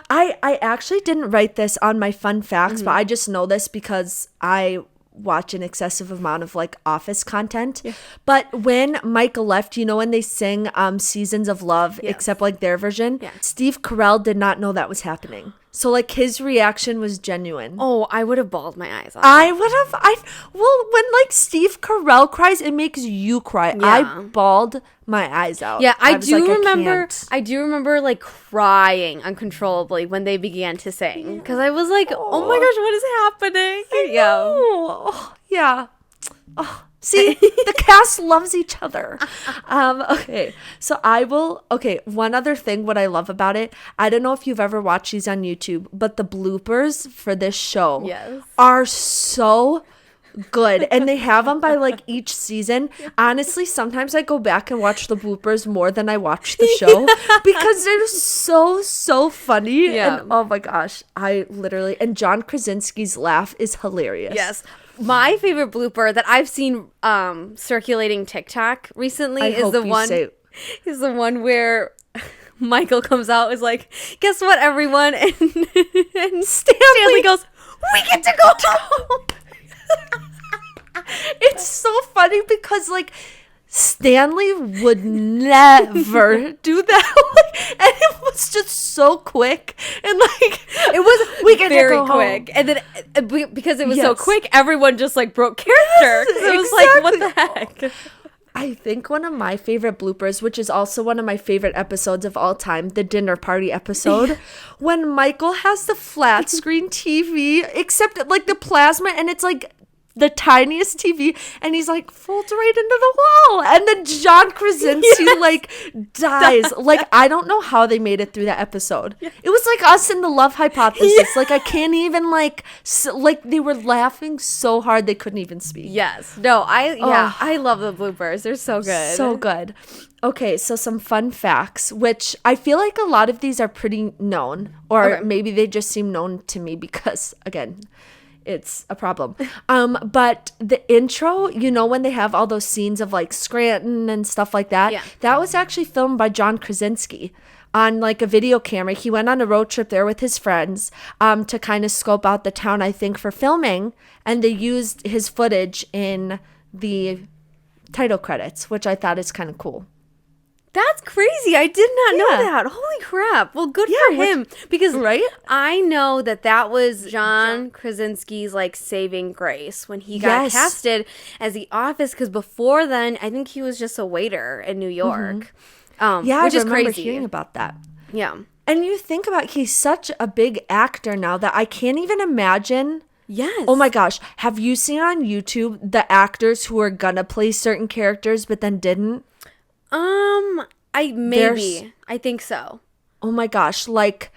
I actually didn't write this on my fun facts, but I just know this because I watch an excessive amount of, like, Office content. Yeah. But when Michael left, you know when they sing Seasons of Love, except, like, their version? Yeah. Steve Carell did not know that was happening. So, like, his reaction was genuine. Oh, I would have bawled my eyes out. I would have. Well, when, like, Steve Carell cries, it makes you cry. Yeah. I bawled my eyes out. Yeah, I do remember, like, crying uncontrollably when they began to sing. Because I was like, oh my gosh, what is happening? I know. Yeah. Oh. See, the cast loves each other. Okay, so one other thing, what I love about it, I don't know if you've ever watched these on YouTube, but the bloopers for this show are so good. And they have them by like each season. Honestly, sometimes I go back and watch the bloopers more than I watch the show because they're so funny. Yeah. And oh my gosh, and John Krasinski's laugh is hilarious. Yes. My favorite blooper that I've seen circulating TikTok recently is the one where Michael comes out is like, guess what, everyone? And Stanley goes, we get to go home. It's so funny because like Stanley would never do that. And it was just so quick. And like, it was, we get very to go quick. home. And then because it was so Yes. it everyone just like broke character. Yes, It was like, what the heck? I think one of my favorite bloopers, which is also one of my favorite episodes of all time, the dinner party episode, when Michael has the flat screen TV, except like the plasma, and it's like the tiniest TV, and he's like folds right into the wall, and then John Krasinski like dies. Like, I don't know how they made it through that episode. It was like us in the Love Hypothesis. Like, I can't even like they were laughing so hard they couldn't even speak. Yes. No, I love the bloopers. They're so good. So good. Okay, so some fun facts, which I feel like a lot of these are pretty known, or maybe they just seem known to me because, again, it's a problem. But the intro, you know, when they have all those scenes of like Scranton and stuff like that, that was actually filmed by John Krasinski on like a video camera. He went on a road trip there with his friends to kind of scope out the town, I think, for filming. And they used his footage in the title credits, which I thought is kind of cool. That's crazy. I did not know that. Holy crap. Well, good for him. Because I know that was John Krasinski's like saving grace when he got casted as The Office. Because before then, I think he was just a waiter in New York. Which I is remember crazy. hearing about that. Yeah. And you think about, he's such a big actor now that I can't even imagine. Yes. Oh my gosh. Have you seen on YouTube the actors who are gonna play certain characters but then didn't? I think so. Oh my gosh, like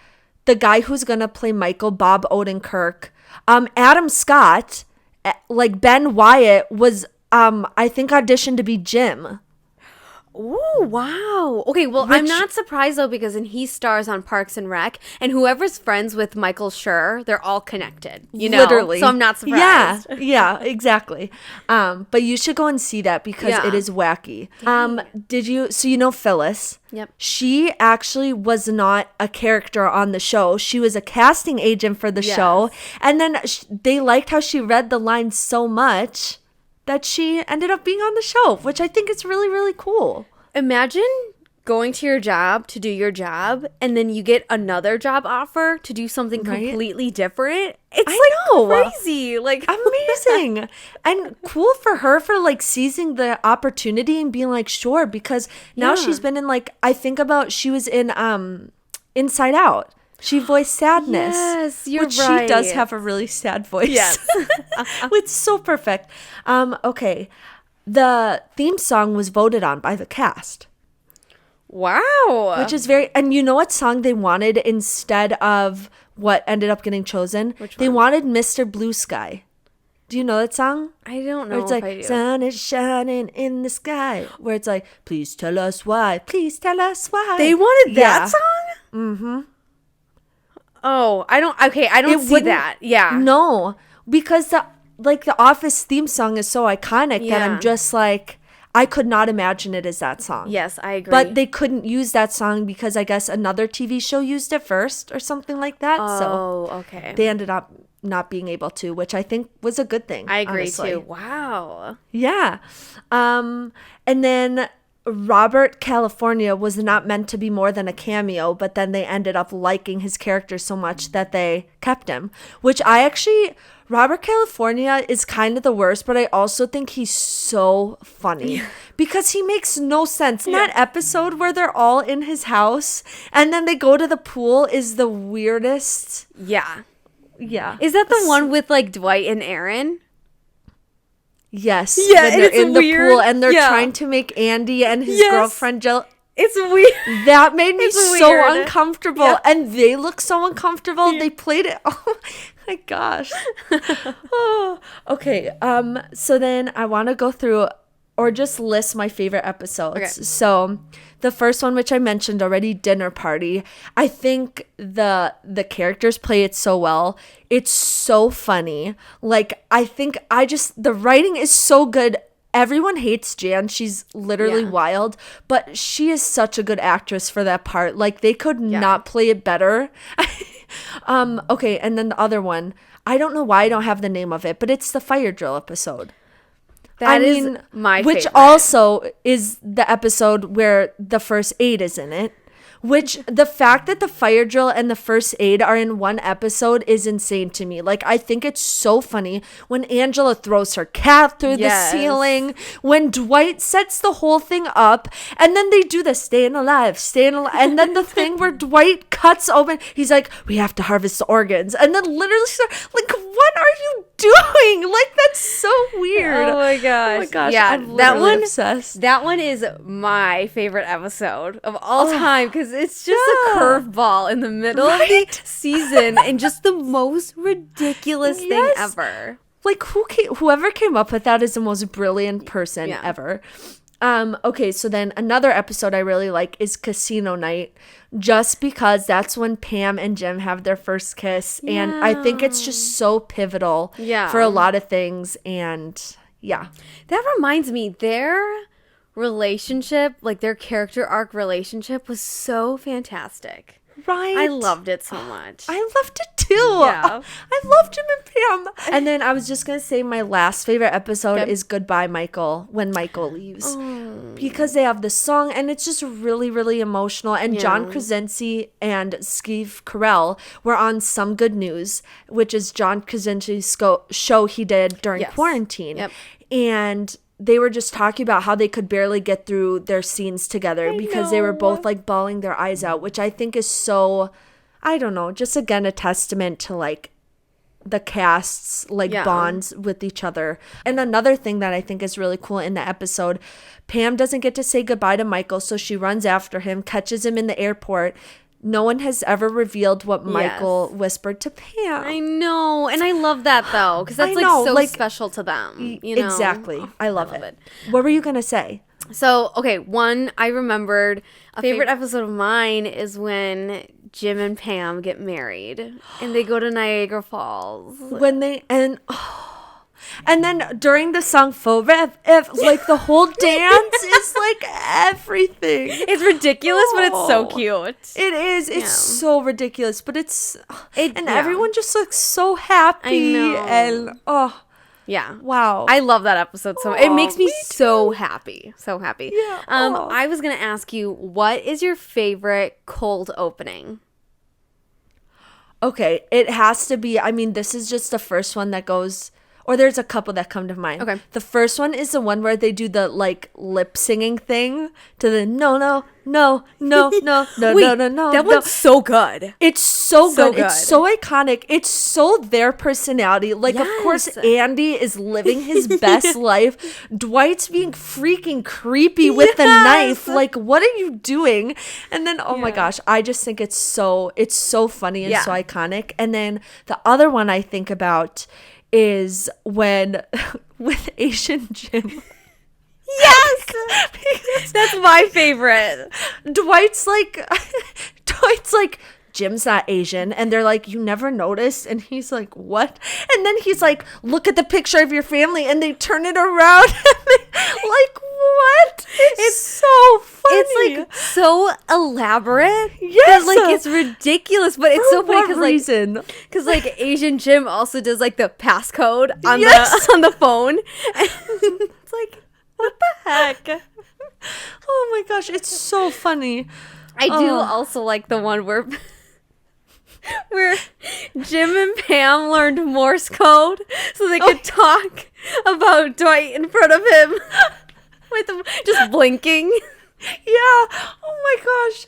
the guy who's gonna play Michael, Bob Odenkirk, Adam Scott, like Ben Wyatt was I think auditioned to be Jim. Ooh, wow. Okay, well, I'm not surprised, though, because he stars on Parks and Rec, and whoever's friends with Michael Schur, they're all connected, you know? Literally. So I'm not surprised. Yeah, exactly. But you should go and see that because it is wacky. So you know Phyllis? Yep. She actually was not a character on the show. She was a casting agent for the show, and then they liked how she read the lines so much that she ended up being on the show, which I think is really, really cool. Imagine going to your job to do your job, and then you get another job offer to do something completely different. It's crazy. Like, amazing. And cool for her for like seizing the opportunity and being like, sure, because now she's been in like, I think about, she was in Inside Out. She voiced Sadness. Yes, you're which right. She does have a really sad voice. Yes. It's so perfect. Okay. The theme song was voted on by the cast. Wow. Which is and you know what song they wanted instead of what ended up getting chosen? Which one? They wanted Mr. Blue Sky. Do you know that song? I don't know. Where it's like, sun is shining in the sky. Where it's like, please tell us why. Please tell us why. They wanted that song? Mm-hmm. Oh, I don't see that. Yeah. No, because the Office theme song is so iconic that I'm just like, I could not imagine it as that song. Yes, I agree. But they couldn't use that song because I guess another TV show used it first or something like that. Oh, okay. They ended up not being able to, which I think was a good thing. I agree honestly. too. Wow. Yeah. And then Robert California was not meant to be more than a cameo, but then they ended up liking his character so much that they kept him, which Robert California is kind of the worst, but I also think he's so funny because he makes no sense. That episode where they're all in his house and then they go to the pool is the weirdest. Yeah. Yeah. Is that the one with like Dwight and Aaron? Yes. Yeah, when they're in the weird. pool and they're trying to make Andy and his girlfriend jealous. It's weird. That made me so weird. uncomfortable. Yep. And they look so uncomfortable. Yeah. They played it. Oh my gosh. Okay. So then I want to go through or just list my favorite episodes. Okay. So the first one, which I mentioned already, Dinner Party. I think the characters play it so well. It's so funny. Like, I think the writing is so good. Everyone hates Jan. She's literally wild, but she is such a good actress for that part. Like, they could not play it better. Okay, and then the other one, I don't know why I don't have the name of it, but it's the fire drill episode. That is my which favorite. also is the episode where the first aid is in it. Which the fact that the fire drill and the first aid are in one episode is insane to me. Like, I think it's so funny when Angela throws her cat through the ceiling, when Dwight sets the whole thing up, and then they do the staying alive, and then the thing where Dwight cuts open, he's like, we have to harvest the organs, and then literally, like, what are you doing? Like, that's so weird. Oh my gosh. Yeah, I'm literally obsessed. That one is my favorite episode of all time, because it's just a curveball in the middle of the season and just the most ridiculous thing ever. Like, whoever came up with that is the most brilliant person ever. Okay, so then another episode I really like is Casino Night, just because that's when Pam and Jim have their first kiss, and I think it's just so pivotal for a lot of things, and That reminds me, their relationship, like their character arc relationship, was so fantastic. Right. I loved it so much. I loved it too. Yeah. I loved Jim and Pam. And then I was just going to say my last favorite episode is Goodbye, Michael, when Michael leaves. Because they have the song, and it's just really, really emotional. And John Krasinski and Steve Carell were on Some Good News, which is John Krasinski's show he did during quarantine. Yep. And they were just talking about how they could barely get through their scenes together because they were both like bawling their eyes out, which I think is so, I don't know, just again a testament to like the cast's like bonds with each other. And another thing that I think is really cool in the episode, Pam doesn't get to say goodbye to Michael, so she runs after him, catches him in the airport. No one has ever revealed what Michael whispered to Pam. I know. And I love that, though, because that's so special to them. You know? Exactly. I love it. What were you going to say? So, okay, one I remembered, a favorite episode of mine is when Jim and Pam get married and they go to Niagara Falls. And then during the song Forever, like the whole dance is like everything. It's ridiculous, but it's so cute. It is. It's so ridiculous, but everyone just looks so happy. I know. And yeah. Wow. I love that episode so much. It makes me so happy. So happy. Yeah. I was going to ask you, what is your favorite cold opening? Okay. It has to be, I mean, this is just the first one that goes, or there's a couple that come to mind. Okay. The first one is the one where they do the like lip singing thing to the no. That one's so good. It's so good. It's so iconic. It's so their personality. Like, of course, Andy is living his best life. Dwight's being freaking creepy with the knife. Like, what are you doing? And then, oh my gosh, I just think it's so funny and so iconic. And then the other one I think about is when with Asian Jim. Yes, that's my favorite. Dwight's like Jim's not Asian, and they're like, you never noticed? And he's like, what? And then he's like, look at the picture of your family, and they turn it around and like, what? It's so funny. It's like so elaborate. Yes, like it's ridiculous, but it's so funny because like Asian Jim also does like the passcode on the phone. And it's like, what the heck? Oh my gosh, it's so funny. I do also like the one where Jim and Pam learned Morse code so they could talk about Dwight in front of him with them just blinking. Yeah. Oh my gosh.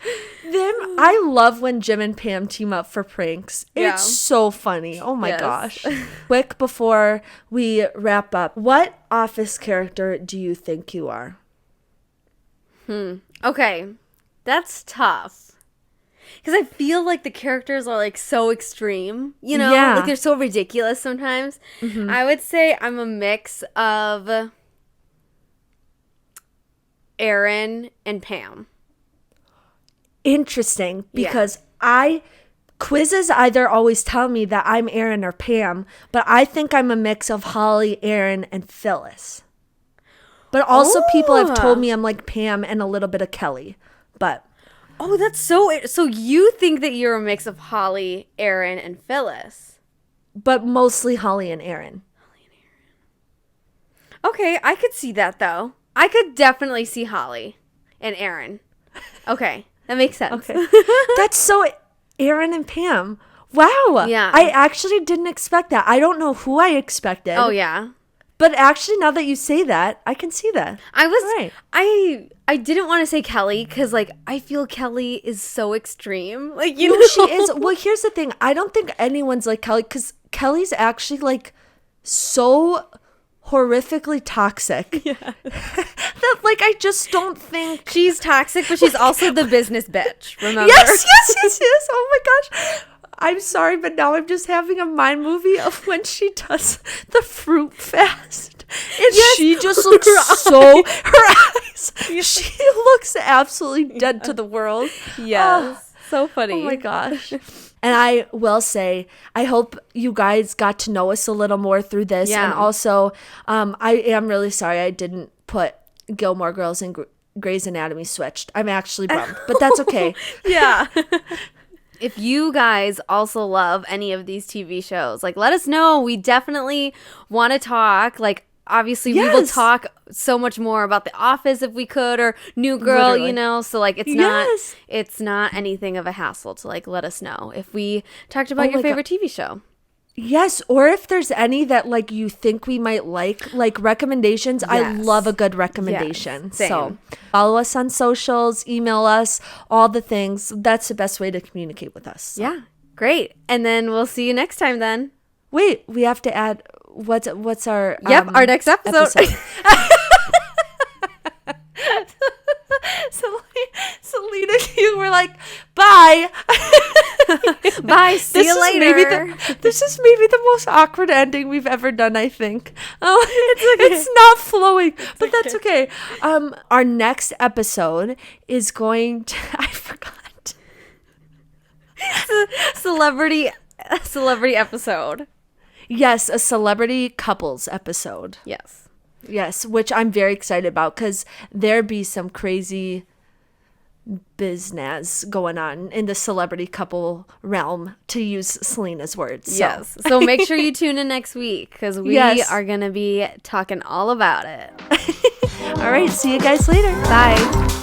I love when Jim and Pam team up for pranks. It's so funny. Oh my gosh. Quick before we wrap up, what Office character do you think you are? Okay. That's tough. Because I feel like the characters are like so extreme, you know? Yeah. Like they're so ridiculous sometimes. Mm-hmm. I would say I'm a mix of Aaron and Pam. Interesting, because quizzes either always tell me that I'm Aaron or Pam, but I think I'm a mix of Holly, Aaron, and Phyllis. But also people have told me I'm like Pam and a little bit of Kelly. But that's so you think that you're a mix of Holly, Aaron, and Phyllis. But mostly Holly and Aaron. Okay, I could see that though. I could definitely see Holly and Aaron. Okay, that makes sense. Okay. That's so Aaron and Pam. Wow. Yeah. I actually didn't expect that. I don't know who I expected. Oh yeah. But actually, now that you say that, I can see that. I didn't want to say Kelly because like I feel Kelly is so extreme. Like you know she is. Well, here's the thing. I don't think anyone's like Kelly because Kelly's actually like so horrifically toxic. Yeah. That like I just don't think she's toxic, but she's also the business bitch. Remember? Yes. Oh my gosh. I'm sorry, but now I'm just having a mind movie of when she does the fruit fast. And she just looks so... Her eyes. She looks absolutely dead to the world. Yes. So funny. Oh my gosh. And I will say, I hope you guys got to know us a little more through this. Yeah. And also, I am really sorry I didn't put Gilmore Girls and Grey's Anatomy switched. I'm actually bummed, but that's okay. Yeah. If you guys also love any of these TV shows, like let us know. We definitely want to talk. Like obviously we will talk so much more about The Office if we could, or New Girl, literally. You know. So like it's not anything of a hassle to like let us know if we talked about your favorite TV show. Yes, or if there's any that like you think we might like recommendations. Yes. I love a good recommendation. Yes, so follow us on socials, email us, all the things. That's the best way to communicate with us. So. Yeah, great. And then we'll see you next time then. Wait, we have to add what's our our next episode. Selena, you were like, bye. Bye, see you later. This is maybe the most awkward ending we've ever done, I think. Oh, it's not flowing, but that's okay. Our next episode is going to, I forgot. It's a celebrity episode. Yes, a celebrity couples episode. Yes, which I'm very excited about because there be some crazy business going on in the celebrity couple realm, to use Selena's words. So. Yes. So make sure you tune in next week because we are going to be talking all about it. All right. See you guys later. Bye.